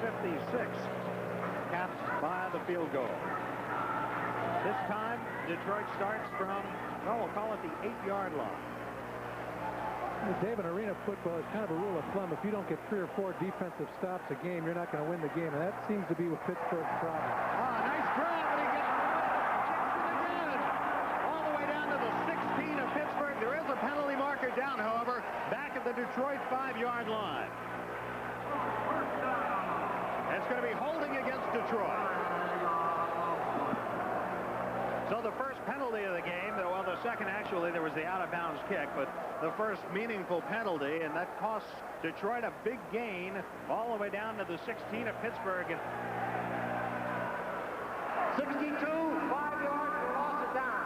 56, capped by the field goal. This time, Detroit starts from, well, we'll call it the 8-yard line. David, arena football is kind of a rule of thumb. If you don't get 3 or 4 defensive stops a game, you're not going to win the game. And that seems to be with Pittsburgh's problem. Nice grab, and he gets again. All the way down to the 16 of Pittsburgh. There is a penalty marker down, however, back at the Detroit 5-yard line. It's going to be holding against Detroit. So the first penalty of the game, well, the second actually, there was the out-of-bounds kick, but the first meaningful penalty, and that costs Detroit a big gain all the way down to the 16 of Pittsburgh. 62, 5 yards for loss of down.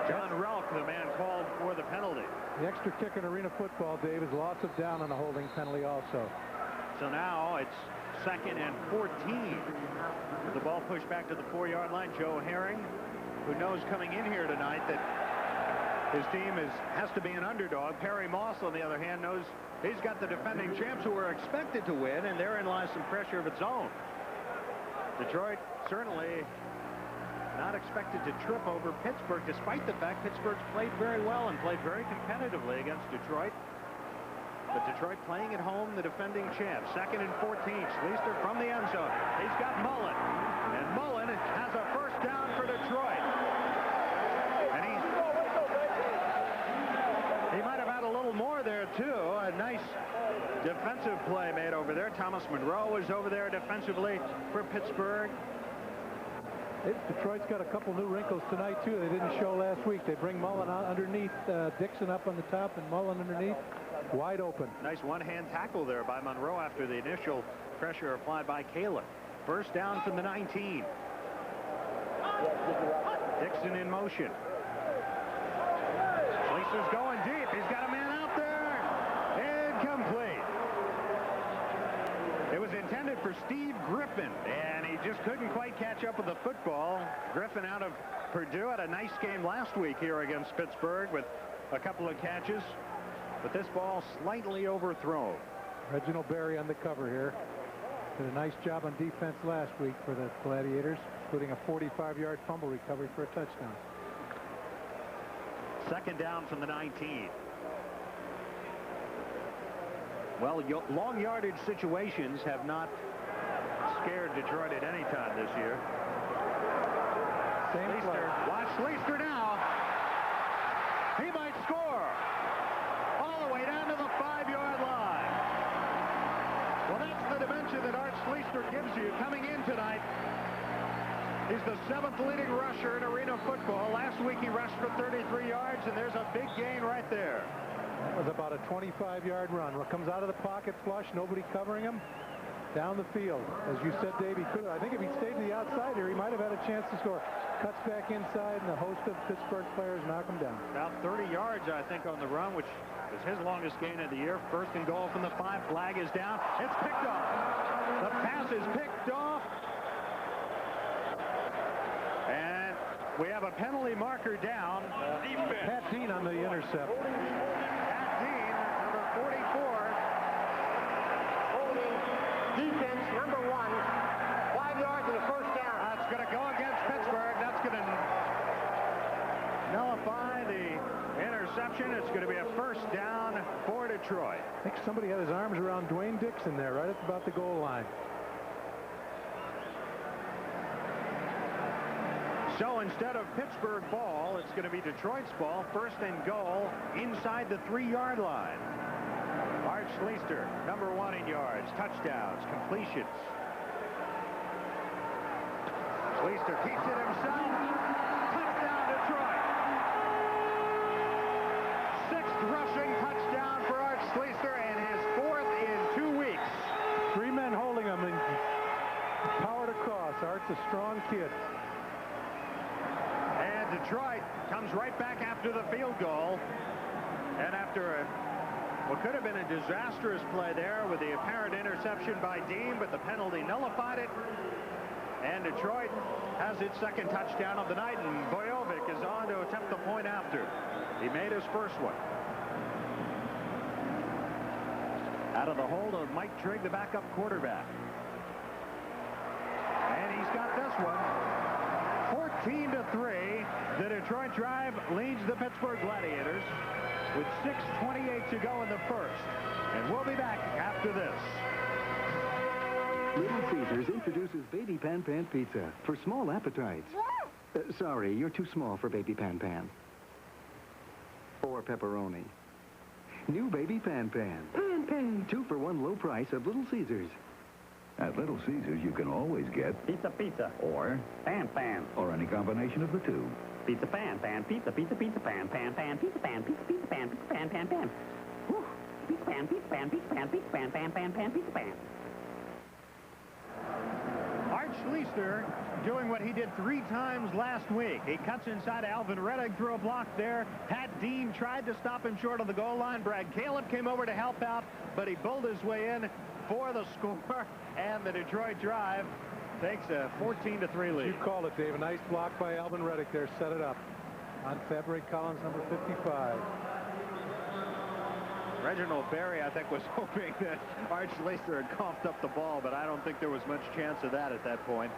John Relk, the man called for the penalty. The extra kick in arena football, Dave, is loss of down on a holding penalty also. So now it's 2nd and 14. The ball pushed back to the 4-yard line. Joe Herring, who knows coming in here tonight that his team has to be an underdog. Perry Moss, on the other hand, knows he's got the defending champs who are expected to win, and therein lies some pressure of its own. Detroit certainly not expected to trip over Pittsburgh, despite the fact Pittsburgh's played very well and played very competitively against Detroit. But Detroit playing at home, the defending champs. 2nd and 14. Schleister from the end zone. He's got Mullen. And Mullen has a first down for Detroit. And he might have had a little more there, too. A nice defensive play made over there. Thomas Monroe was over there defensively for Pittsburgh. Detroit's got a couple new wrinkles tonight, too. They didn't show last week. They bring Mullen out underneath, Dixon up on the top, and Mullen underneath. Wide open. Nice one-hand tackle there by Monroe after the initial pressure applied by Kaler. First down from the 19. Dixon in motion. Schleister's going deep. He's got a man out there. Incomplete. It was intended for Steve Griffin, and he just couldn't quite catch up with the football. Griffin out of Purdue had a nice game last week here against Pittsburgh with a couple of catches. But this ball slightly overthrown. Reginald Berry on the cover here. Did a nice job on defense last week for the Gladiators, including a 45-yard fumble recovery for a touchdown. 2nd down from the 19. Well, long yardage situations have not scared Detroit at any time this year. Schleister, watch Schleister now. He might score. All the way down to the 5-yard line. Well, that's the dimension that Art Schleister gives you coming in tonight. He's the 7th leading rusher in arena football. Last week he rushed for 33 yards, and there's a big gain right there. That was about a 25-yard run. What comes out of the pocket flush, nobody covering him. Down the field. As you said, Dave, he could have. I think if he stayed to the outside here, he might have had a chance to score. Cuts back inside, and a host of Pittsburgh players knock him down. About 30 yards, I think, on the run, which is his longest gain of the year. 1st and goal from the 5. Flag is down. It's picked off. The pass is picked off. And we have a penalty marker down. Pat Dean on the intercept. Pat Dean, number 44. Defense, number 1. 5 yards and a first down. That's going to go against Pittsburgh. That's going to nullify the interception. It's going to be a first down for Detroit. I think somebody had his arms around Dwayne Dixon there, right at about the goal line. So instead of Pittsburgh ball, it's going to be Detroit's ball. 1st and goal inside the 3-yard line. Art Schleister, number 1 in yards, touchdowns, completions. Schleister keeps it himself. Touchdown, Detroit. 6th rushing touchdown for Art Schleister, and his 4th in 2 weeks. 3 men holding him and powered across. Art's a strong kid. And Detroit comes right back after the field goal. And after what could have been a disastrous play there with the apparent interception by Dean, but the penalty nullified it. And Detroit has its 2nd touchdown of the night, and Bojovic is on to attempt the point after. He made his first one. out of the hold of Mike Trigg, the backup quarterback. And he's got this one. 14-3. The Detroit Drive leads the Pittsburgh Gladiators with 6:28 to go in the first. And we'll be back after this. Little Caesars introduces Baby Pan Pan Pizza for small appetites. Sorry, you're too small for Baby Pan Pan. Or pepperoni. New Baby Pan Pan. Pan Pan. 2 for 1 low price of Little Caesars. At Little Caesars, you can always get Pizza, pizza. or Pan, pan. or any combination of the two. Pizza, pan, pan. Pizza, pizza, pizza, pan, pan, pan. Pizza, pan, pizza, pizza, pan. Pizza, pan, pan, pan. Whew. Pizza, pan, pizza, pan. Pizza, pan, pizza, pan, pan, pan, pan. Pizza, pan. Art Schleister doing what he did 3 times last week. He cuts inside Alvin Rettig, threw a block there. Pat Dean tried to stop him short of the goal line. Brad Caleb came over to help out, but he bulled his way in for the score, and the Detroit Drive takes a 14-3 lead. You called it, Dave. A nice block by Alvin Rettig there. Set it up on Fabric Collins, number 55. Reginald Berry, I think, was hoping that Art Schleister had coughed up the ball, but I don't think there was much chance of that at that point.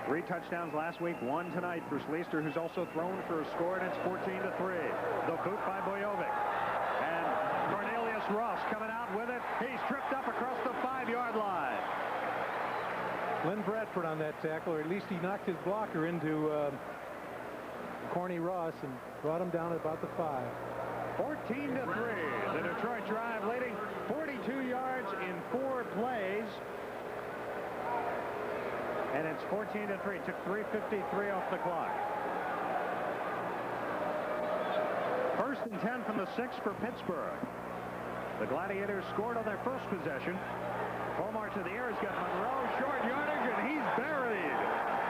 3 touchdowns last week, 1 tonight for Schleister, who's also thrown for a score, and it's 14-3. The boot by Bojovic. And Cornelius Ross coming out with it. He's tripped up across the 5-yard line. Lynn Bradford on that tackle, or at least he knocked his blocker into Corny Ross and brought him down at about the 5. 14-3. The Detroit Drive leading 42 yards in 4 plays. And it's 14-3. Took 3:53 off the clock. 1st and 10 from the 6 for Pittsburgh. The Gladiators scored on their first possession. Omar to the air. He's got Monroe, short yardage, and he's buried.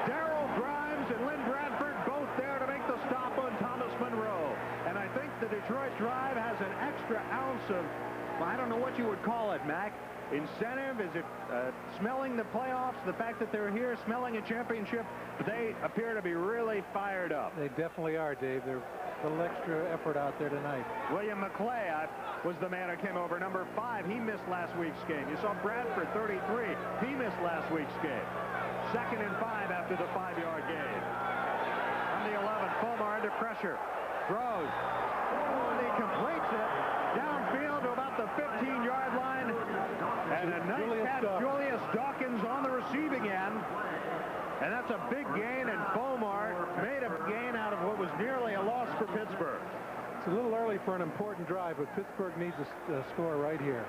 Darrell Grimes and Lynn Bradford both there to make the stop on Thomas Monroe. And I think the Detroit Drive has an extra ounce of, well, I don't know what you would call it, Mac. Incentive? Is it smelling the playoffs? The fact that they're here smelling a championship? They appear to be really fired up. They definitely are, Dave. They're a little extra effort out there tonight. William McClay was the man who came over. Number 5, he missed last week's game. You saw Bradford, 33. He missed last week's game. 2nd and 5 after the 5-yard gain. On the 11, Fulmar under pressure. Throws. And he completes it downfield to about the 15-yard line. And a nice catch, Julius Dawkins on the receiving end. And that's a big gain, and Fulmar made a gain out of what was nearly a loss for Pittsburgh. It's a little early for an important drive, but Pittsburgh needs a score right here.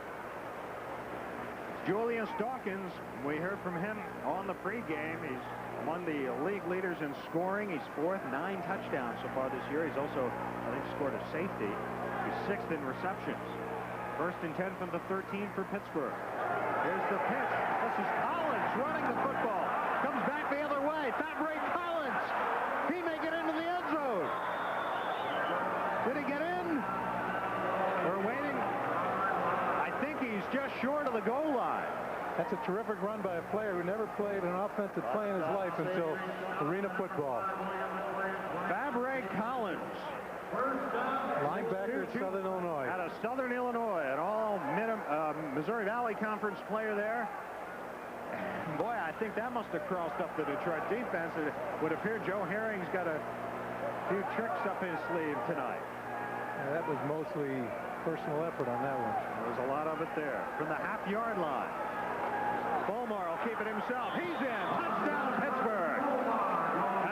Julius Dawkins, we heard from him on the pregame. He's among the league leaders in scoring. He's 4th, 9 touchdowns so far this year. He's also, I think, scored a safety. He's 6th in receptions. 1st and 10 from the 13 for Pittsburgh. Here's the pitch. This is Collins running the football. Comes back the other way. Fabric Collins. He may get into the end zone. Did he get in? We're waiting. I think he's just short of the goal line. That's a terrific run by a player who never played an offensive play in his life until arena football. Fabric Collins. Linebacker at Southern Illinois. Out of Southern Illinois, an all Missouri Valley Conference player there. And boy, I think that must have crossed up the Detroit defense. It would appear Joe Herring's got a few tricks up his sleeve tonight. Yeah, that was mostly personal effort on that one. There's a lot of it there. From the half-yard line. Fulmar will keep it himself. He's in. Touchdown, Pittsburgh.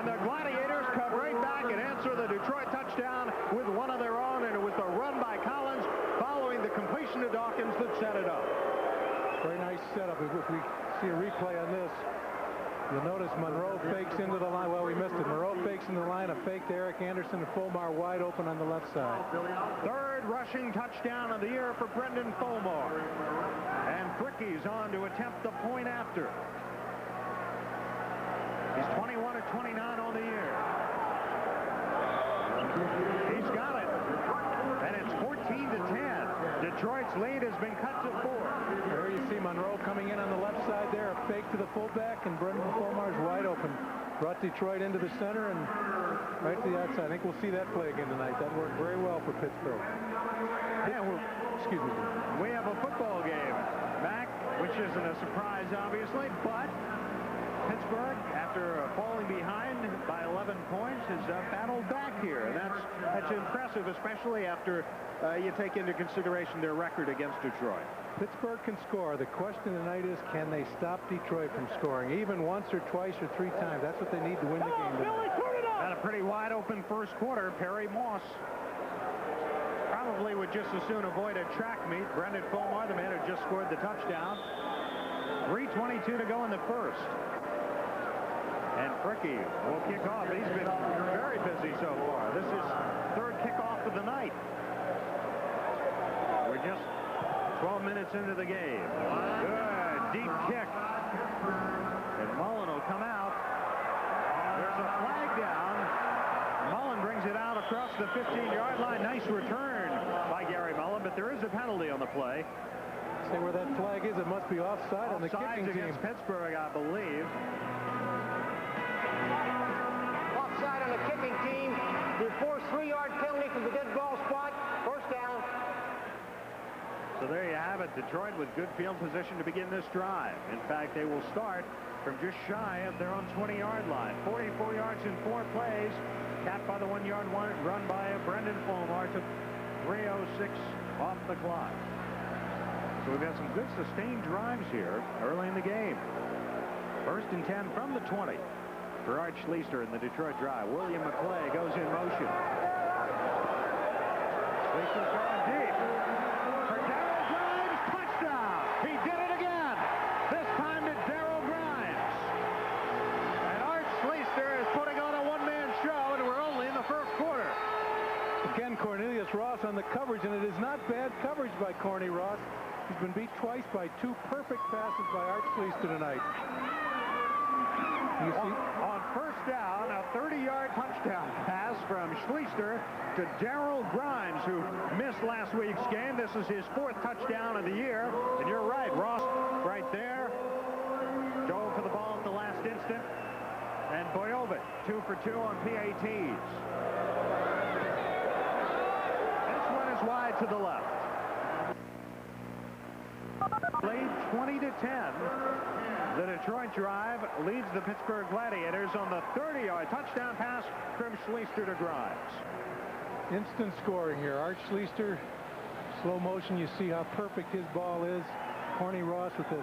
And the Gladiators come right back and answer the Detroit touchdown with one of their own, and it was the run by Collins following the completion to Dawkins that set it up. Very nice setup. If we see a replay on this, you'll notice Monroe fakes into the line. Well, we missed it. Monroe fakes into the line, a fake to Eric Anderson, and Fulmar wide open on the left side. 3rd rushing touchdown of the year for Brendan Fulmar. And Fricke's on to attempt the point after. He's 21 of 29 on the year. He's got it. And it's 14-10. Detroit's lead has been cut to 4. There you see Monroe coming in on the left side there, a fake to the fullback, and Brendan Fulmar's wide open. Brought Detroit into the center and right to the outside. I think we'll see that play again tonight. That worked very well for Pittsburgh. Yeah, Excuse me. We have a football game back, which isn't a surprise, obviously, but Pittsburgh, after falling behind by 11 points, has battled back here. That's impressive, especially after you take into consideration their record against Detroit. Pittsburgh can score. The question tonight is, can they stop Detroit from scoring, even once or twice or 3 times? That's what they need to win the game tonight. Had a pretty wide open first quarter. Perry Moss probably would just as soon avoid a track meet. Brendan Fulmar, the man who just scored the touchdown. 3:22 to go in the first. And Fricky will kick off. He's been very busy so far. This is third kickoff of the night. We're just 12 minutes into the game. Good deep kick. And Mullen will come out. There's a flag down. Mullen brings it out across the 15-yard line. Nice return by Gary Mullen, but there is a penalty on the play. See where that flag is. It must be offside on the kicking team. Against Pittsburgh, I believe. Offside on the kicking team. The forced 3-yard penalty from the dead ball spot. First down. So there you have it. Detroit with good field position to begin this drive. In fact, they will start from just shy of their own 20-yard line. 44 yards in 4 plays. Capped by the 1-yard run by Brendan Fulmar. Took 3:06 off the clock. So we've got some good sustained drives here early in the game. First and 10 from the 20 for Art Schleister in the Detroit drive. William McClay goes in motion. Schleister's going deep. For Darryl Grimes, touchdown! He did it again! This time to Darryl Grimes. And Art Schleister is putting on a one-man show, and we're only in the first quarter. Again, Cornelius Ross on the coverage, and it is not bad coverage by Corny Ross. He's been beat twice by 2 perfect passes by Art Schleister tonight. You see? On first down, a 30-yard touchdown pass from Schleister to Darryl Grimes, who missed last week's game. This is his 4th touchdown of the year. And you're right, Ross right there. Dove for the ball at the last instant. And Bojovic, 2 for 2 on PATs. This one is wide to the left. Played 20-10. The Detroit drive leads the Pittsburgh Gladiators on the 30-yard touchdown pass from Schleister to Grimes. Instant scoring here. Art Schleister, slow motion. You see how perfect his ball is. Corny Ross with a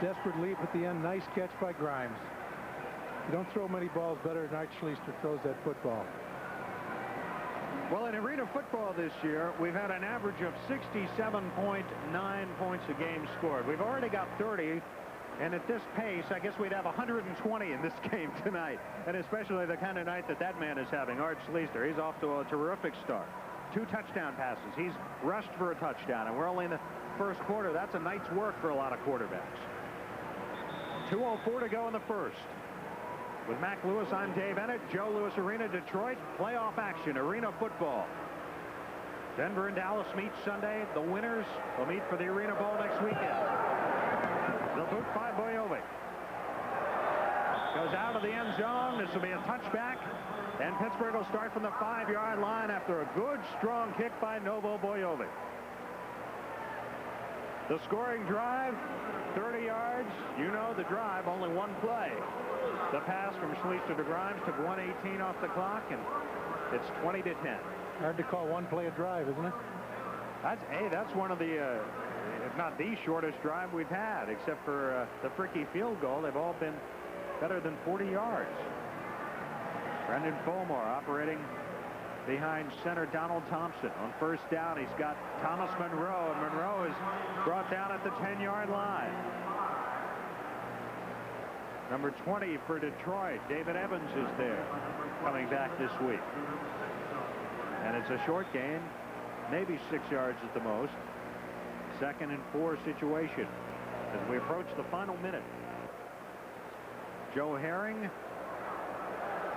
desperate leap at the end. Nice catch by Grimes. You don't throw many balls better than Art Schleister throws that football. Well, in arena football this year, we've had an average of 67.9 points a game scored. We've already got 30, and at this pace, I guess we'd have 120 in this game tonight, and especially the kind of night that man is having, Art Schleister. He's off to a terrific start. 2 touchdown passes. He's rushed for a touchdown, and we're only in the first quarter. That's a night's work for a lot of quarterbacks. 2:04 to go in the first. With Mac Lewis, I'm Dave Ennett. Joe Louis Arena, Detroit. Playoff action, arena football. Denver and Dallas meet Sunday. The winners will meet for the Arena Bowl next weekend. The boot by Bojovic. Goes out of the end zone. This will be a touchback. And Pittsburgh will start from the 5-yard line after a good, strong kick by Novo Bojovic. The scoring drive, 30 yards. You know the drive, only one play. The pass from Schleister to Grimes took 1:18 off the clock, and it's 20-10. Hard to call one play a drive, isn't it? That's one of the, if not the shortest drive we've had, except for the Fricky field goal. They've all been better than 40 yards. Brendan Fulmar operating behind center Donald Thompson. On first down, he's got Thomas Monroe, and Monroe is brought down at the 10-yard line. Number 20 for Detroit, David Evans is there, coming back this week. And it's a short gain, maybe 6 yards at the most. 2nd and 4 situation as we approach the final minute. Joe Herring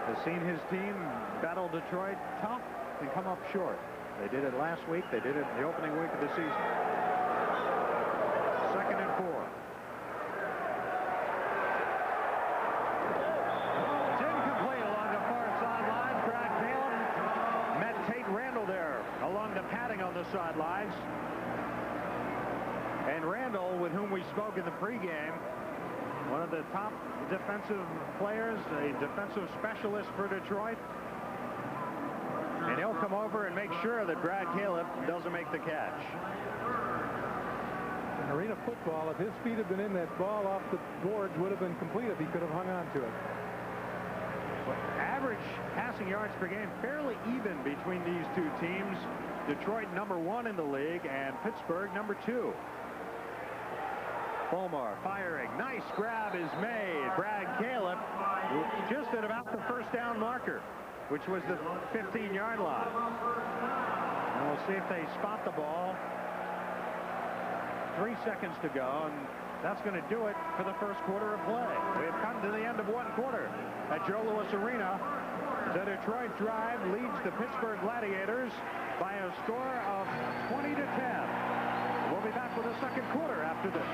has seen his team battle Detroit tough and come up short. They did it last week. They did it in the opening week of the season. 2nd and 4. It's incomplete along the far sideline. Brad Balen met Tate Randall there along the padding on the sidelines. And Randall, with whom we spoke in the pregame, one of the top defensive players, a defensive specialist for Detroit. And he'll come over and make sure that Brad Caleb doesn't make the catch. In arena football, if his feet had been in that ball off the boards, would have been complete if he could have hung on to it. But average passing yards per game fairly even between these two teams. Detroit #1 in the league and Pittsburgh #2. Fulmer firing. Nice grab is made. Brad Caleb just at about the first down marker, which was the 15-yard line. And we'll see if they spot the ball. 3 seconds to go, and that's going to do it for the first quarter of play. We've come to the end of one quarter at Joe Louis Arena. The Detroit Drive leads the Pittsburgh Gladiators by a score of 20-10. We'll be back with the second quarter after this.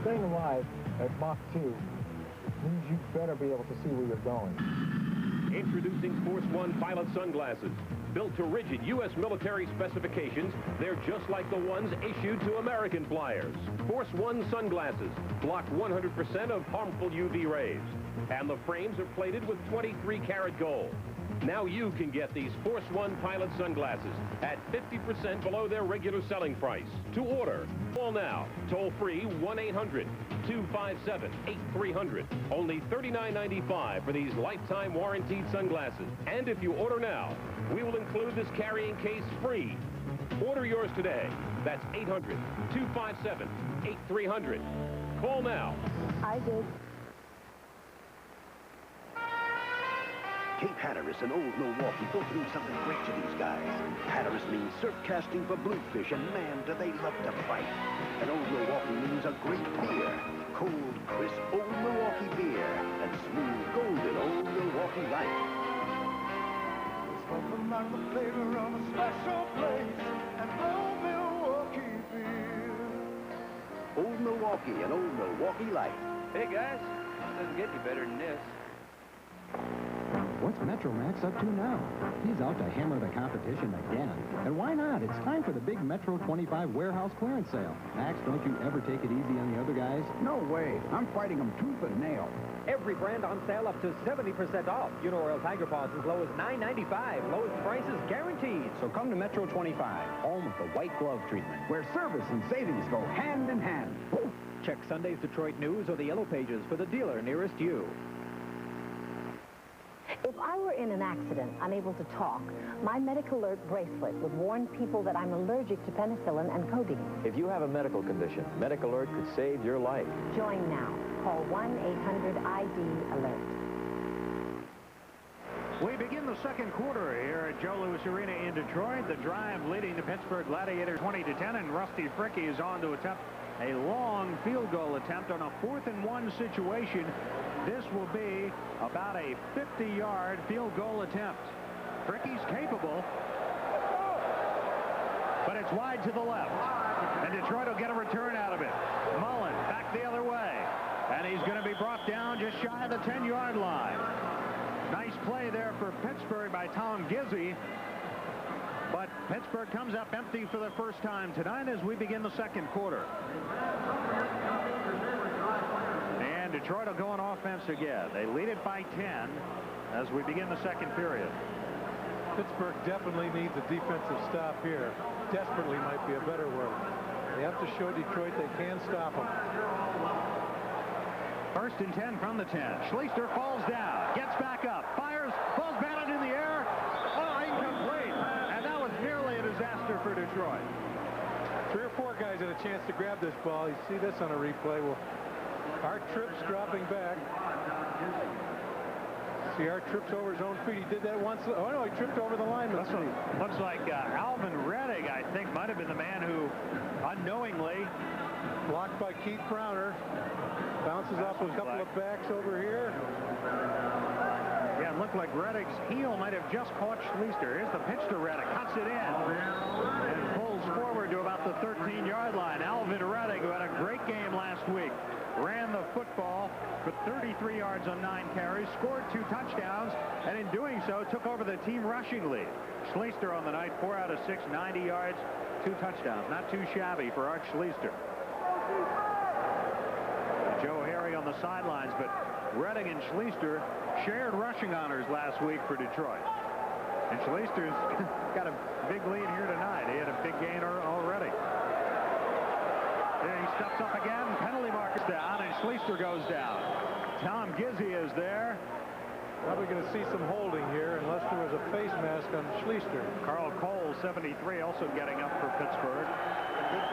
Staying alive at Mach 2 means you better be able to see where you're going. Introducing Force One pilot sunglasses. Built to rigid U.S. military specifications, they're just like the ones issued to American flyers. Force One sunglasses block 100% of harmful UV rays. And the frames are plated with 23-karat gold. Now you can get these Force One pilot sunglasses at 50% below their regular selling price. To order, call now. Toll free 1-800-257-8300. Only $39.95 for these lifetime warranted sunglasses. And if you order now, we will include this carrying case free. Order yours today. That's 800-257-8300. Call now. I did. Cape Hatteras and Old Milwaukee both mean something great to these guys. Hatteras means surf casting for bluefish, and man, do they love to fight. And Old Milwaukee means a great beer. Cold, crisp Old Milwaukee beer and smooth, golden Old Milwaukee Light. Something like the flavor of a special place, and Old Milwaukee beer. Old Milwaukee and Old Milwaukee Light. Hey, guys, doesn't get any better than this. What's Metro Max up to now? He's out to hammer the competition again. And why not? It's time for the big Metro 25 warehouse clearance sale. Max, don't you ever take it easy on the other guys? No way. I'm fighting them tooth and nail. Every brand on sale up to 70% off. Uniroyal Tiger Paws as low as $9.95. Lowest prices guaranteed. So come to Metro 25, home of the white glove treatment. Where service and savings go hand in hand. Check Sunday's Detroit News or the Yellow Pages for the dealer nearest you. If I were in an accident, unable to talk, my Medical Alert bracelet would warn people that I'm allergic to penicillin and codeine. If you have a medical condition, Medical Alert could save your life. Join now. Call 1-800-ID-ALERT. We begin the second quarter here at Joe Louis Arena in Detroit. The Drive leading the Pittsburgh Gladiators 20-10, and Rusty Fricky is on to attempt a long field goal attempt on a 4th-and-1 situation. This will be about a 50-yard field goal attempt. Fricky's capable, but it's wide to the left, and Detroit will get a return out of it. Mullen back the other way, and he's going to be brought down just shy of the 10-yard line. Nice play there for Pittsburgh by Tom Gizzi. But Pittsburgh comes up empty for the first time tonight as we begin the second quarter. And Detroit will go on offense again. They lead it by 10 as we begin the second period. Pittsburgh definitely needs a defensive stop here. Desperately might be a better word. They have to show Detroit they can stop them. 1st and 10 from the 10. Schleister falls down, gets back up, fires, ball's batted in the air. Oh, incomplete. And that was nearly a disaster for Detroit. 3 or 4 guys had a chance to grab this ball. You see this on a replay. Well, Art Tripp's dropping back. See, Art trips over his own feet. He did that once. Oh, no, he tripped over the lineman. Looks like Alvin Rettig, I think, might have been the man who unknowingly blocked by Keith Browner. Bounces off a couple of backs over here. Yeah, it looked like Rettig's heel might have just caught Schleister. Here's the pitch to Rettig. Cuts it in and pulls forward to about the 13-yard line. Alvin Redding, who had a great game last week, ran the football for 33 yards on 9 carries, scored 2 touchdowns, and in doing so took over the team rushing lead. Schleister on the night, 4 out of 6, 90 yards, 2 touchdowns. Not too shabby for Art Schleister. Joe Herring on the sidelines, but Redding and Schleister shared rushing honors last week for Detroit. And Schleister's got a big lead here tonight. He had a big gain already. There he steps up again. Penalty mark is down, and Schleister goes down. Tom Gizzy is there. Probably going to see some holding here unless there was a face mask on Schleister. Carl Cole, 73, also getting up for Pittsburgh.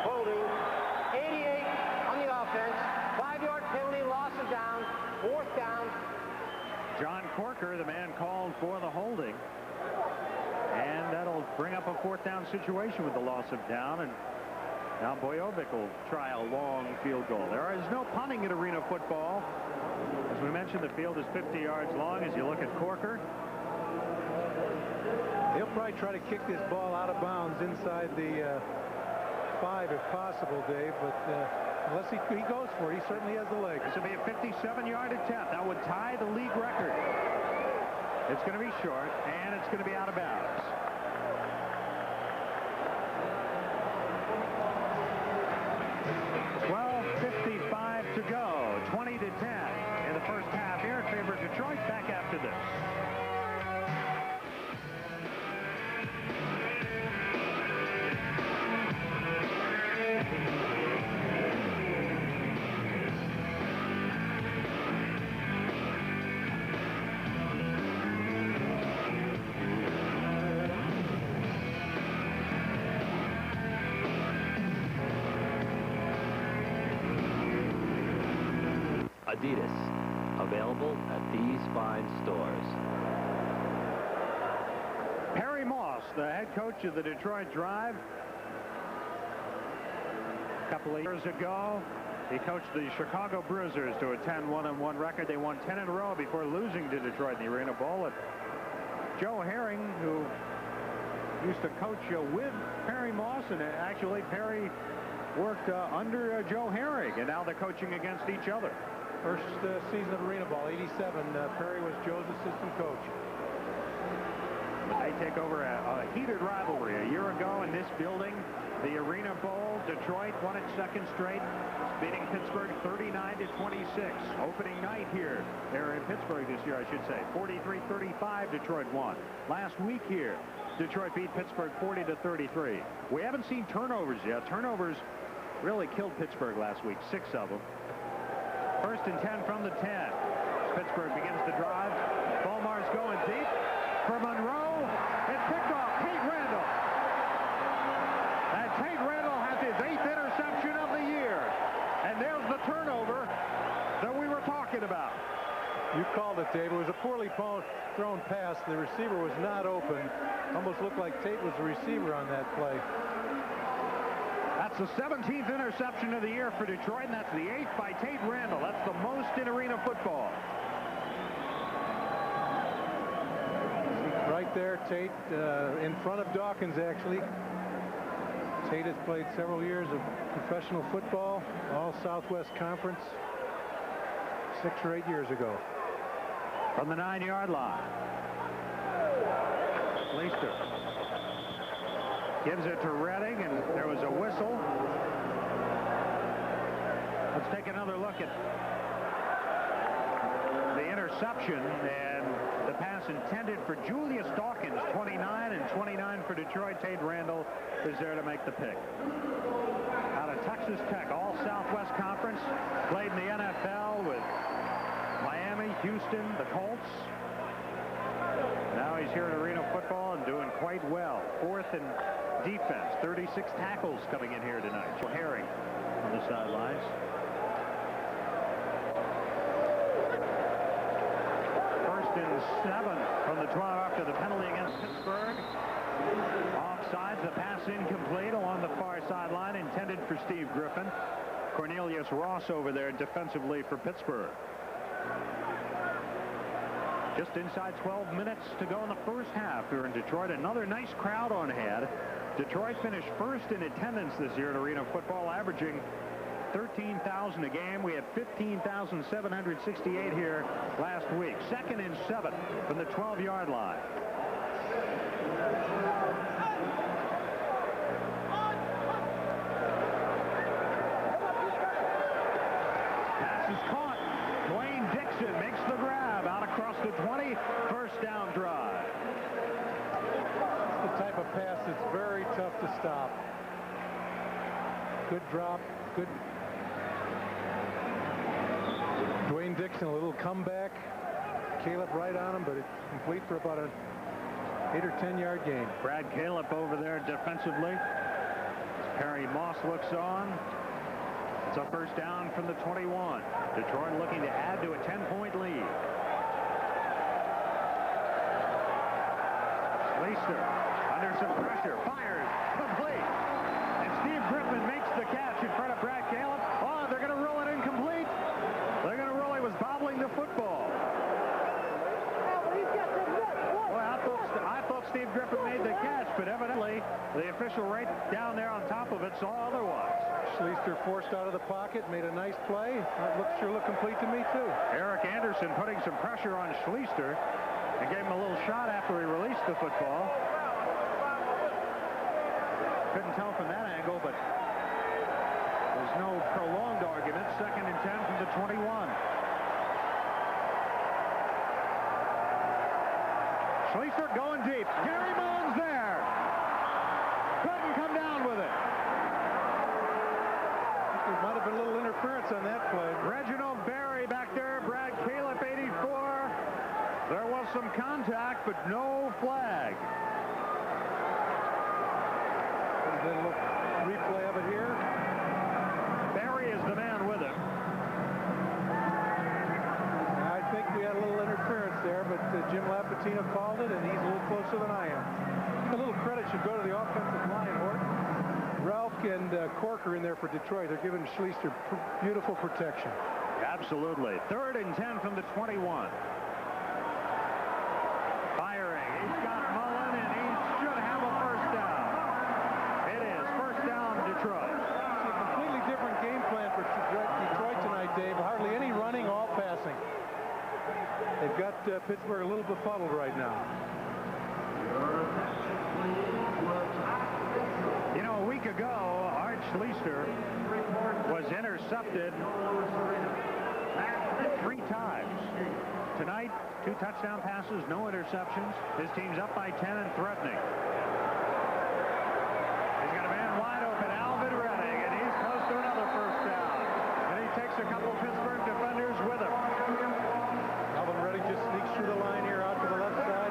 Holding. 88 on the offense. 5-yard penalty, loss of down. 4th down. John Corker, the man called for the holding. And that'll bring up a 4th down situation with the loss of down. And now Bojovic will try a long field goal. There is no punting in arena football. As we mentioned, the field is 50 yards long as you look at Corker. He'll probably try to kick this ball out of bounds inside the 5 if possible, Dave, but unless he goes for it, he certainly has the legs. This will be a 57-yard attempt. That would tie the league record. It's going to be short, and it's going to be out of bounds. .55 to go. 20 to 10 in the first half here in favor of Detroit. Back after this. Adidas, available at these fine stores. Perry Moss, the head coach of the Detroit Drive. A couple of years ago, he coached the Chicago Bruisers to a 10-1-1 record. They won 10 in a row before losing to Detroit in the Arena Bowl. And Joe Herring, who used to coach with Perry Moss, and actually Perry worked under Joe Herring, and now they're coaching against each other. First season of Arena Ball, 87. Perry was Joe's assistant coach. They take over a heated rivalry. A year ago in this building, the Arena Bowl, Detroit won its 2nd straight, beating Pittsburgh 39-26. Opening night here. They're in Pittsburgh this year, I should say. 43-35, Detroit won. Last week here, Detroit beat Pittsburgh 40-33. We haven't seen turnovers yet. Turnovers really killed Pittsburgh last week, 6 of them. 1st and 10 from the 10. Pittsburgh begins the drive. Ballmar's going deep for Monroe. It's picked off. Tate Randall. And Tate Randall has his 8th interception of the year. And there's the turnover that we were talking about. You called it, Dave. It was a poorly thrown pass. The receiver was not open. Almost looked like Tate was the receiver on that play. That's the 17th interception of the year for Detroit, and that's the 8th by Tate Randall. That's the most in arena football. Right there, Tate in front of Dawkins, actually. Tate has played several years of professional football, all Southwest Conference, 6 or 8 years ago. From the 9-yard line. Schleister gives it to Redding, and there was a whistle. Let's take another look at the interception, and the pass intended for Julius Dawkins, 29 and 29 for Detroit. Tate Randall is there to make the pick. Out of Texas Tech, all Southwest Conference, played in the NFL with Miami, Houston, the Colts. Now he's here in arena football and doing quite well. 4th in defense, 36 tackles coming in here tonight. Joe Herring on the sidelines. First and 7 from the 12 after the penalty against Pittsburgh. Offsides, the pass incomplete along the far sideline, intended for Steve Griffin. Cornelius Ross over there defensively for Pittsburgh. Just inside 12 minutes to go in the first half here in Detroit. Another nice crowd on hand. Detroit finished first in attendance this year in arena football, averaging 13,000 a game. We had 15,768 here last week. 2nd and 7 from the 12-yard line. Pass is caught. Dwayne Dixon makes the grab out across the 20. First down drive. The type of pass that's very tough to stop. Good drop, good. Dwayne Dixon, a little comeback. Caleb right on him, but it's complete for about an 8 or 10-yard gain. Brad Caleb over there defensively. Perry Moss looks on. It's a first down from the 21. Detroit looking to add to a 10-point lead. Schleister under some pressure, fires, complete. And Steve Griffin makes the catch in front of Brad Caleb. Oh, they're going to roll it incomplete. They're going to roll it. Was bobbling the football. Well, I thought Steve Griffin made the catch, but evidently the official right down there on top of it saw otherwise. Schleister forced out of the pocket, made a nice play. Sure looked complete to me, too. Eric Anderson putting some pressure on Schleister and gave him a little shot after he released the football. Couldn't tell from that angle, but there's no prolonged argument. 2nd and 10 from the 21. Schleister going deep. Gary Mullins there. Couldn't come down with it. There might have been a little interference on that play. Reginald Berry back there. Brad Caleb, 84. There was some contact, but no flag. There's a little replay of it here. Berry is the man with him. I think we had a little interference there, but Jim Lapatino called it, and he's a little closer than I am. A little credit should go to the offensive line, Horton. Ralph and Corker in there for Detroit. They're giving Schleister beautiful protection. Absolutely. 3rd and 10 from the 21. Firing. He's got Mullen, and he should have a first down. It is first down, Detroit. It's a completely different game plan for Detroit tonight, Dave. Hardly any running, all passing. They've got Pittsburgh a little befuddled right now. You know, a week ago, Art Schleister was intercepted 3 times. Tonight, 2 touchdown passes, no interceptions. His team's up by 10 and threatening. He's got a man wide open, Alvin Redding, and he's close to another first down. And he takes a couple Pittsburgh defenders with him. Alvin Redding just sneaks through the line here out to the left side.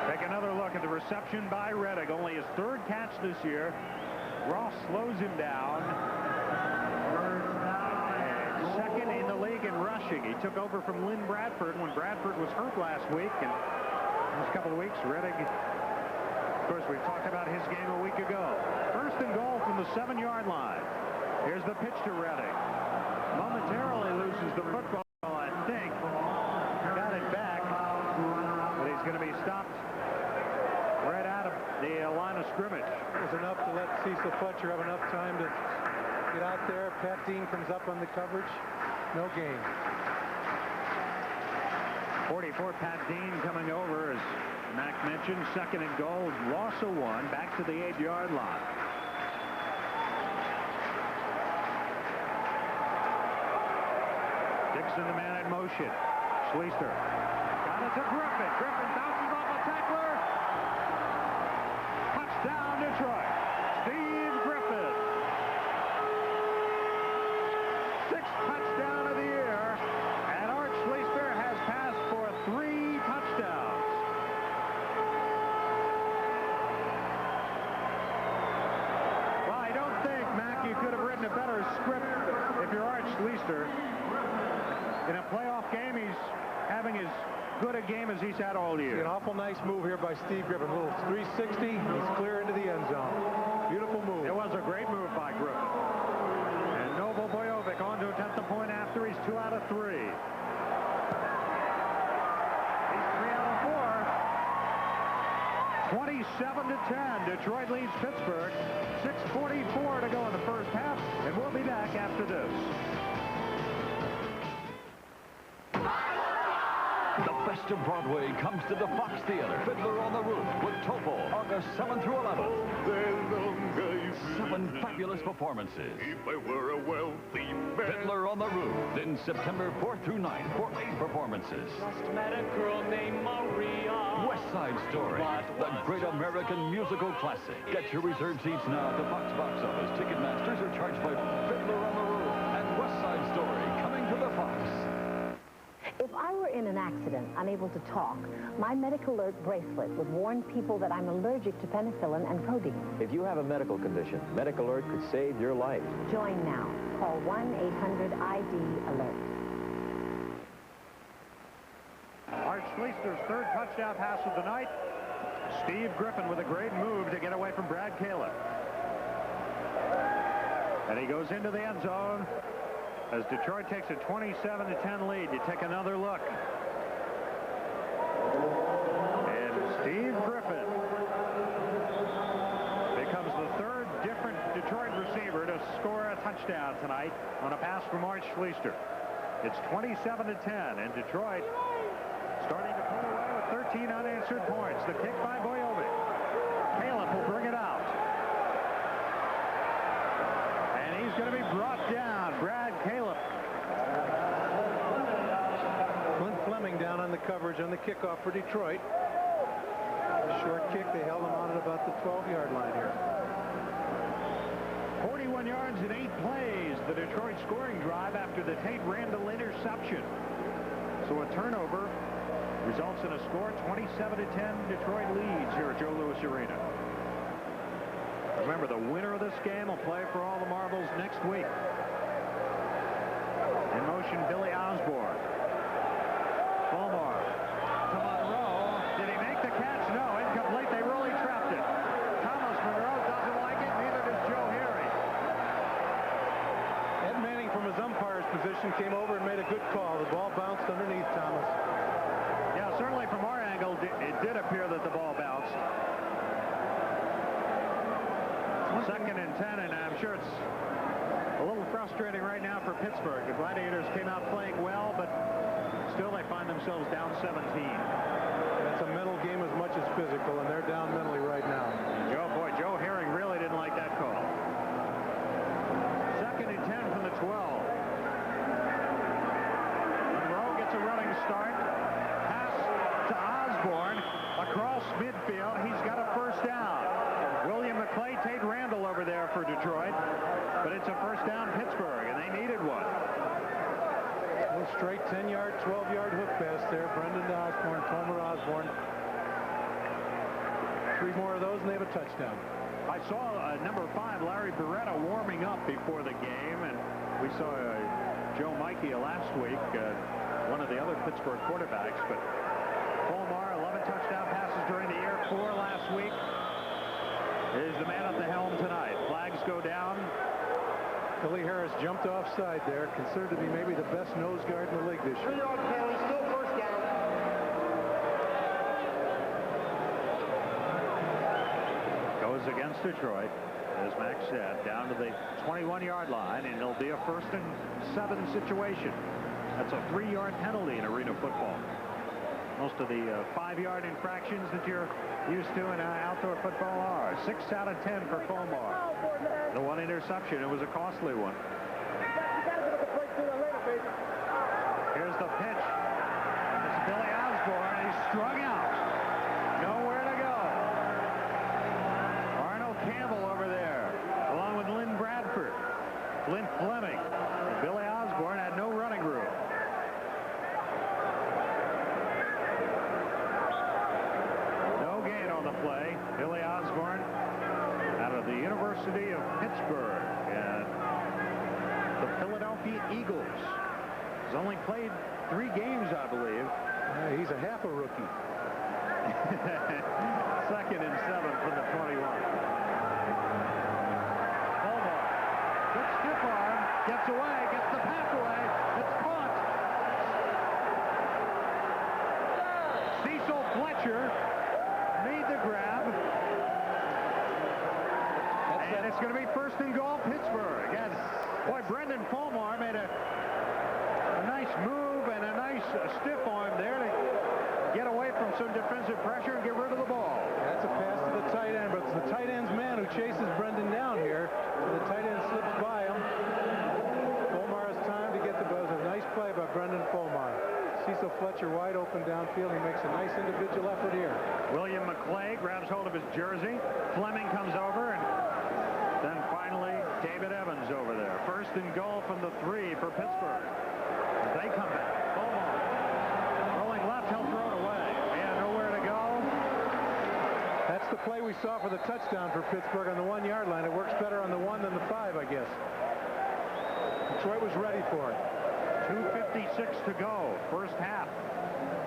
Take another look at the reception by Redding. Only his 3rd catch this year. Ross slows him down. And 2nd in the league in rushing. He took over from Lynn Bradford when Bradford was hurt last week. And last couple of weeks, Redding, of course, we talked about his game a week ago. 1st and goal from the 7-yard line. Here's the pitch to Redding. Momentarily loses the football, I think. Got it back. But he's going to be stopped right out of the line of scrimmage. It was enough to let Cecil Fletcher have enough time to get out there. Pat Dean comes up on the coverage. No gain. 44, Pat Dean coming over, as Mac mentioned. 2nd and goal. Loss of 1. Back to the 8-yard line. Dixon, the man in motion. Schleister. Got it to Griffin. Griffin bounces off a tackler. Touchdown, Detroit. Steve Griffin. 6th touchdown of the year. And Art Schleister has passed for 3 touchdowns. Well, I don't think, Mac, you could have written a better script if you're Art Schleister. In a playoff game, he's having as good a game as he's had all year. An awful nice move here by Steve Griffin. A little 360. He's clear into the end zone. Beautiful move. It was a great move by Griffin. And Noble Bojovic on to attempt the point after. He's 2 out of 3. He's 3 out of 4. 27-10. Detroit leads Pittsburgh. 6:44 to go in the first half, and we'll be back after this. The best of Broadway comes to the Fox Theater. Fiddler on the Roof with Topo, August 7 through 11. 7 fabulous performances. If I were a wealthy man. Fiddler on the Roof, then September 4th through 9th for 8 performances. Just met a girl named Maria. West Side Story, the great American musical classic. Get your reserved seats now at the Fox box office. Ticketmasters are charged by Fiddler on the Roof and West Side Story coming to the Fox. If I were in an accident, unable to talk, my medical alert bracelet would warn people that I'm allergic to penicillin and codeine. If you have a medical condition, Medical Alert could save your life. Join now. Call 1-800-ID-ALERT. Art Schleister's third touchdown pass of the night. Steve Griffin with a great move to get away from Brad Caleb. And he goes into the end zone. As Detroit takes a 27-10 lead, you take another look. And Steve Griffin becomes the third different Detroit receiver to score a touchdown tonight on a pass from Art Schleister. It's 27-10, and Detroit starting to pull away with 13 unanswered points. The kick by Bojovic. Caleb will bring it out. And he's going to be brought down. Brad Caleb. Clint Fleming down on the coverage on the kickoff for Detroit. Short kick. They held him on at about the 12-yard line here. 41 yards in 8 plays. The Detroit scoring drive after the Tate Randall interception. So a turnover results in a score. 27-10. Detroit leads here at Joe Louis Arena. Remember, the winner of this game will play for all the marbles next week. In motion, Billy Osborne. Fulmar to Monroe. Did he make the catch? No. Incomplete. They really trapped it. Thomas Monroe doesn't like it. Neither does Joe Harry. Ed Manning from his umpire's position came over and made a good call. The ball bounced underneath Thomas. Yeah, certainly from our angle, it did appear that the ball bounced. 2nd and 10, and I'm sure it's a little frustrating right now for Pittsburgh. The Gladiators came out playing well, but still they find themselves down 17. It's a mental game as much as physical, and they're down mentally right now. Joe Herring really didn't like that call. 2nd and 10 from the 12. Monroe gets a running start. Pass to Osborne across midfield. He's got a first down. William McClay, Tate Randall over there for Detroit, but it's a first down Pittsburgh, and they needed one. A straight 10-yard, 12-yard hook pass there. Brendan to Osborne, Tomer Osborne. 3 more of those, and they have a touchdown. I saw number 5, Larry Beretta, warming up before the game, and we saw Joe Michie last week, one of the other Pittsburgh quarterbacks, but Fulmar, 11 touchdown passes during the year, 4 last week. Is the man at the helm tonight. Flags go down. Billy Harris jumped offside there, considered to be maybe the best nose guard in the league this year. 3-yard penalty, still first down. Goes against Detroit, as Max said, down to the 21-yard line, and it'll be a 1st and 7 situation. That's a 3-yard penalty in arena football. Most of the 5-yard infractions that you're used to in outdoor football are. 6 out of 10 for Fulmar. The one interception, it was a costly one. Here's the pitch. It's Billy Osborne. He's strung out. Nowhere to go. Arnold Campbell over there, along with Lynn Bradford. Clint Fleming. Billy Osborne had no running room. Play. Billy Osborne out of the University of Pittsburgh, and the Philadelphia Eagles. He's only played 3 games, I believe. He's a half a rookie. 2nd and 7 from the 21. Fulmar. Good stiff arm. Gets away. Gets the pass away. It's caught. Cecil Fletcher made the grab. And it's going to be first and goal, Pittsburgh. And boy, Brendan Fulmar made a nice move and a nice stiff arm there to get away from some defensive pressure and get rid of the ball. That's a pass to the tight end, but it's the tight end's man who chases Brendan down here. The tight end slips by him. Fulmar has time to get the buzz. A nice play by Brendan Fulmar. Cecil Fletcher wide open downfield. He makes a nice individual effort here. William McClay grabs hold of his jersey. Fleming comes over, and then finally David Evans over there. First and goal from the 3 for Pittsburgh. They come back. Fulmar rolling left, he'll throw it away. And nowhere to go. That's the play we saw for the touchdown for Pittsburgh on the 1-yard line. It works better on the 1 than the 5, I guess. Detroit was ready for it. 2:56 to go, first half.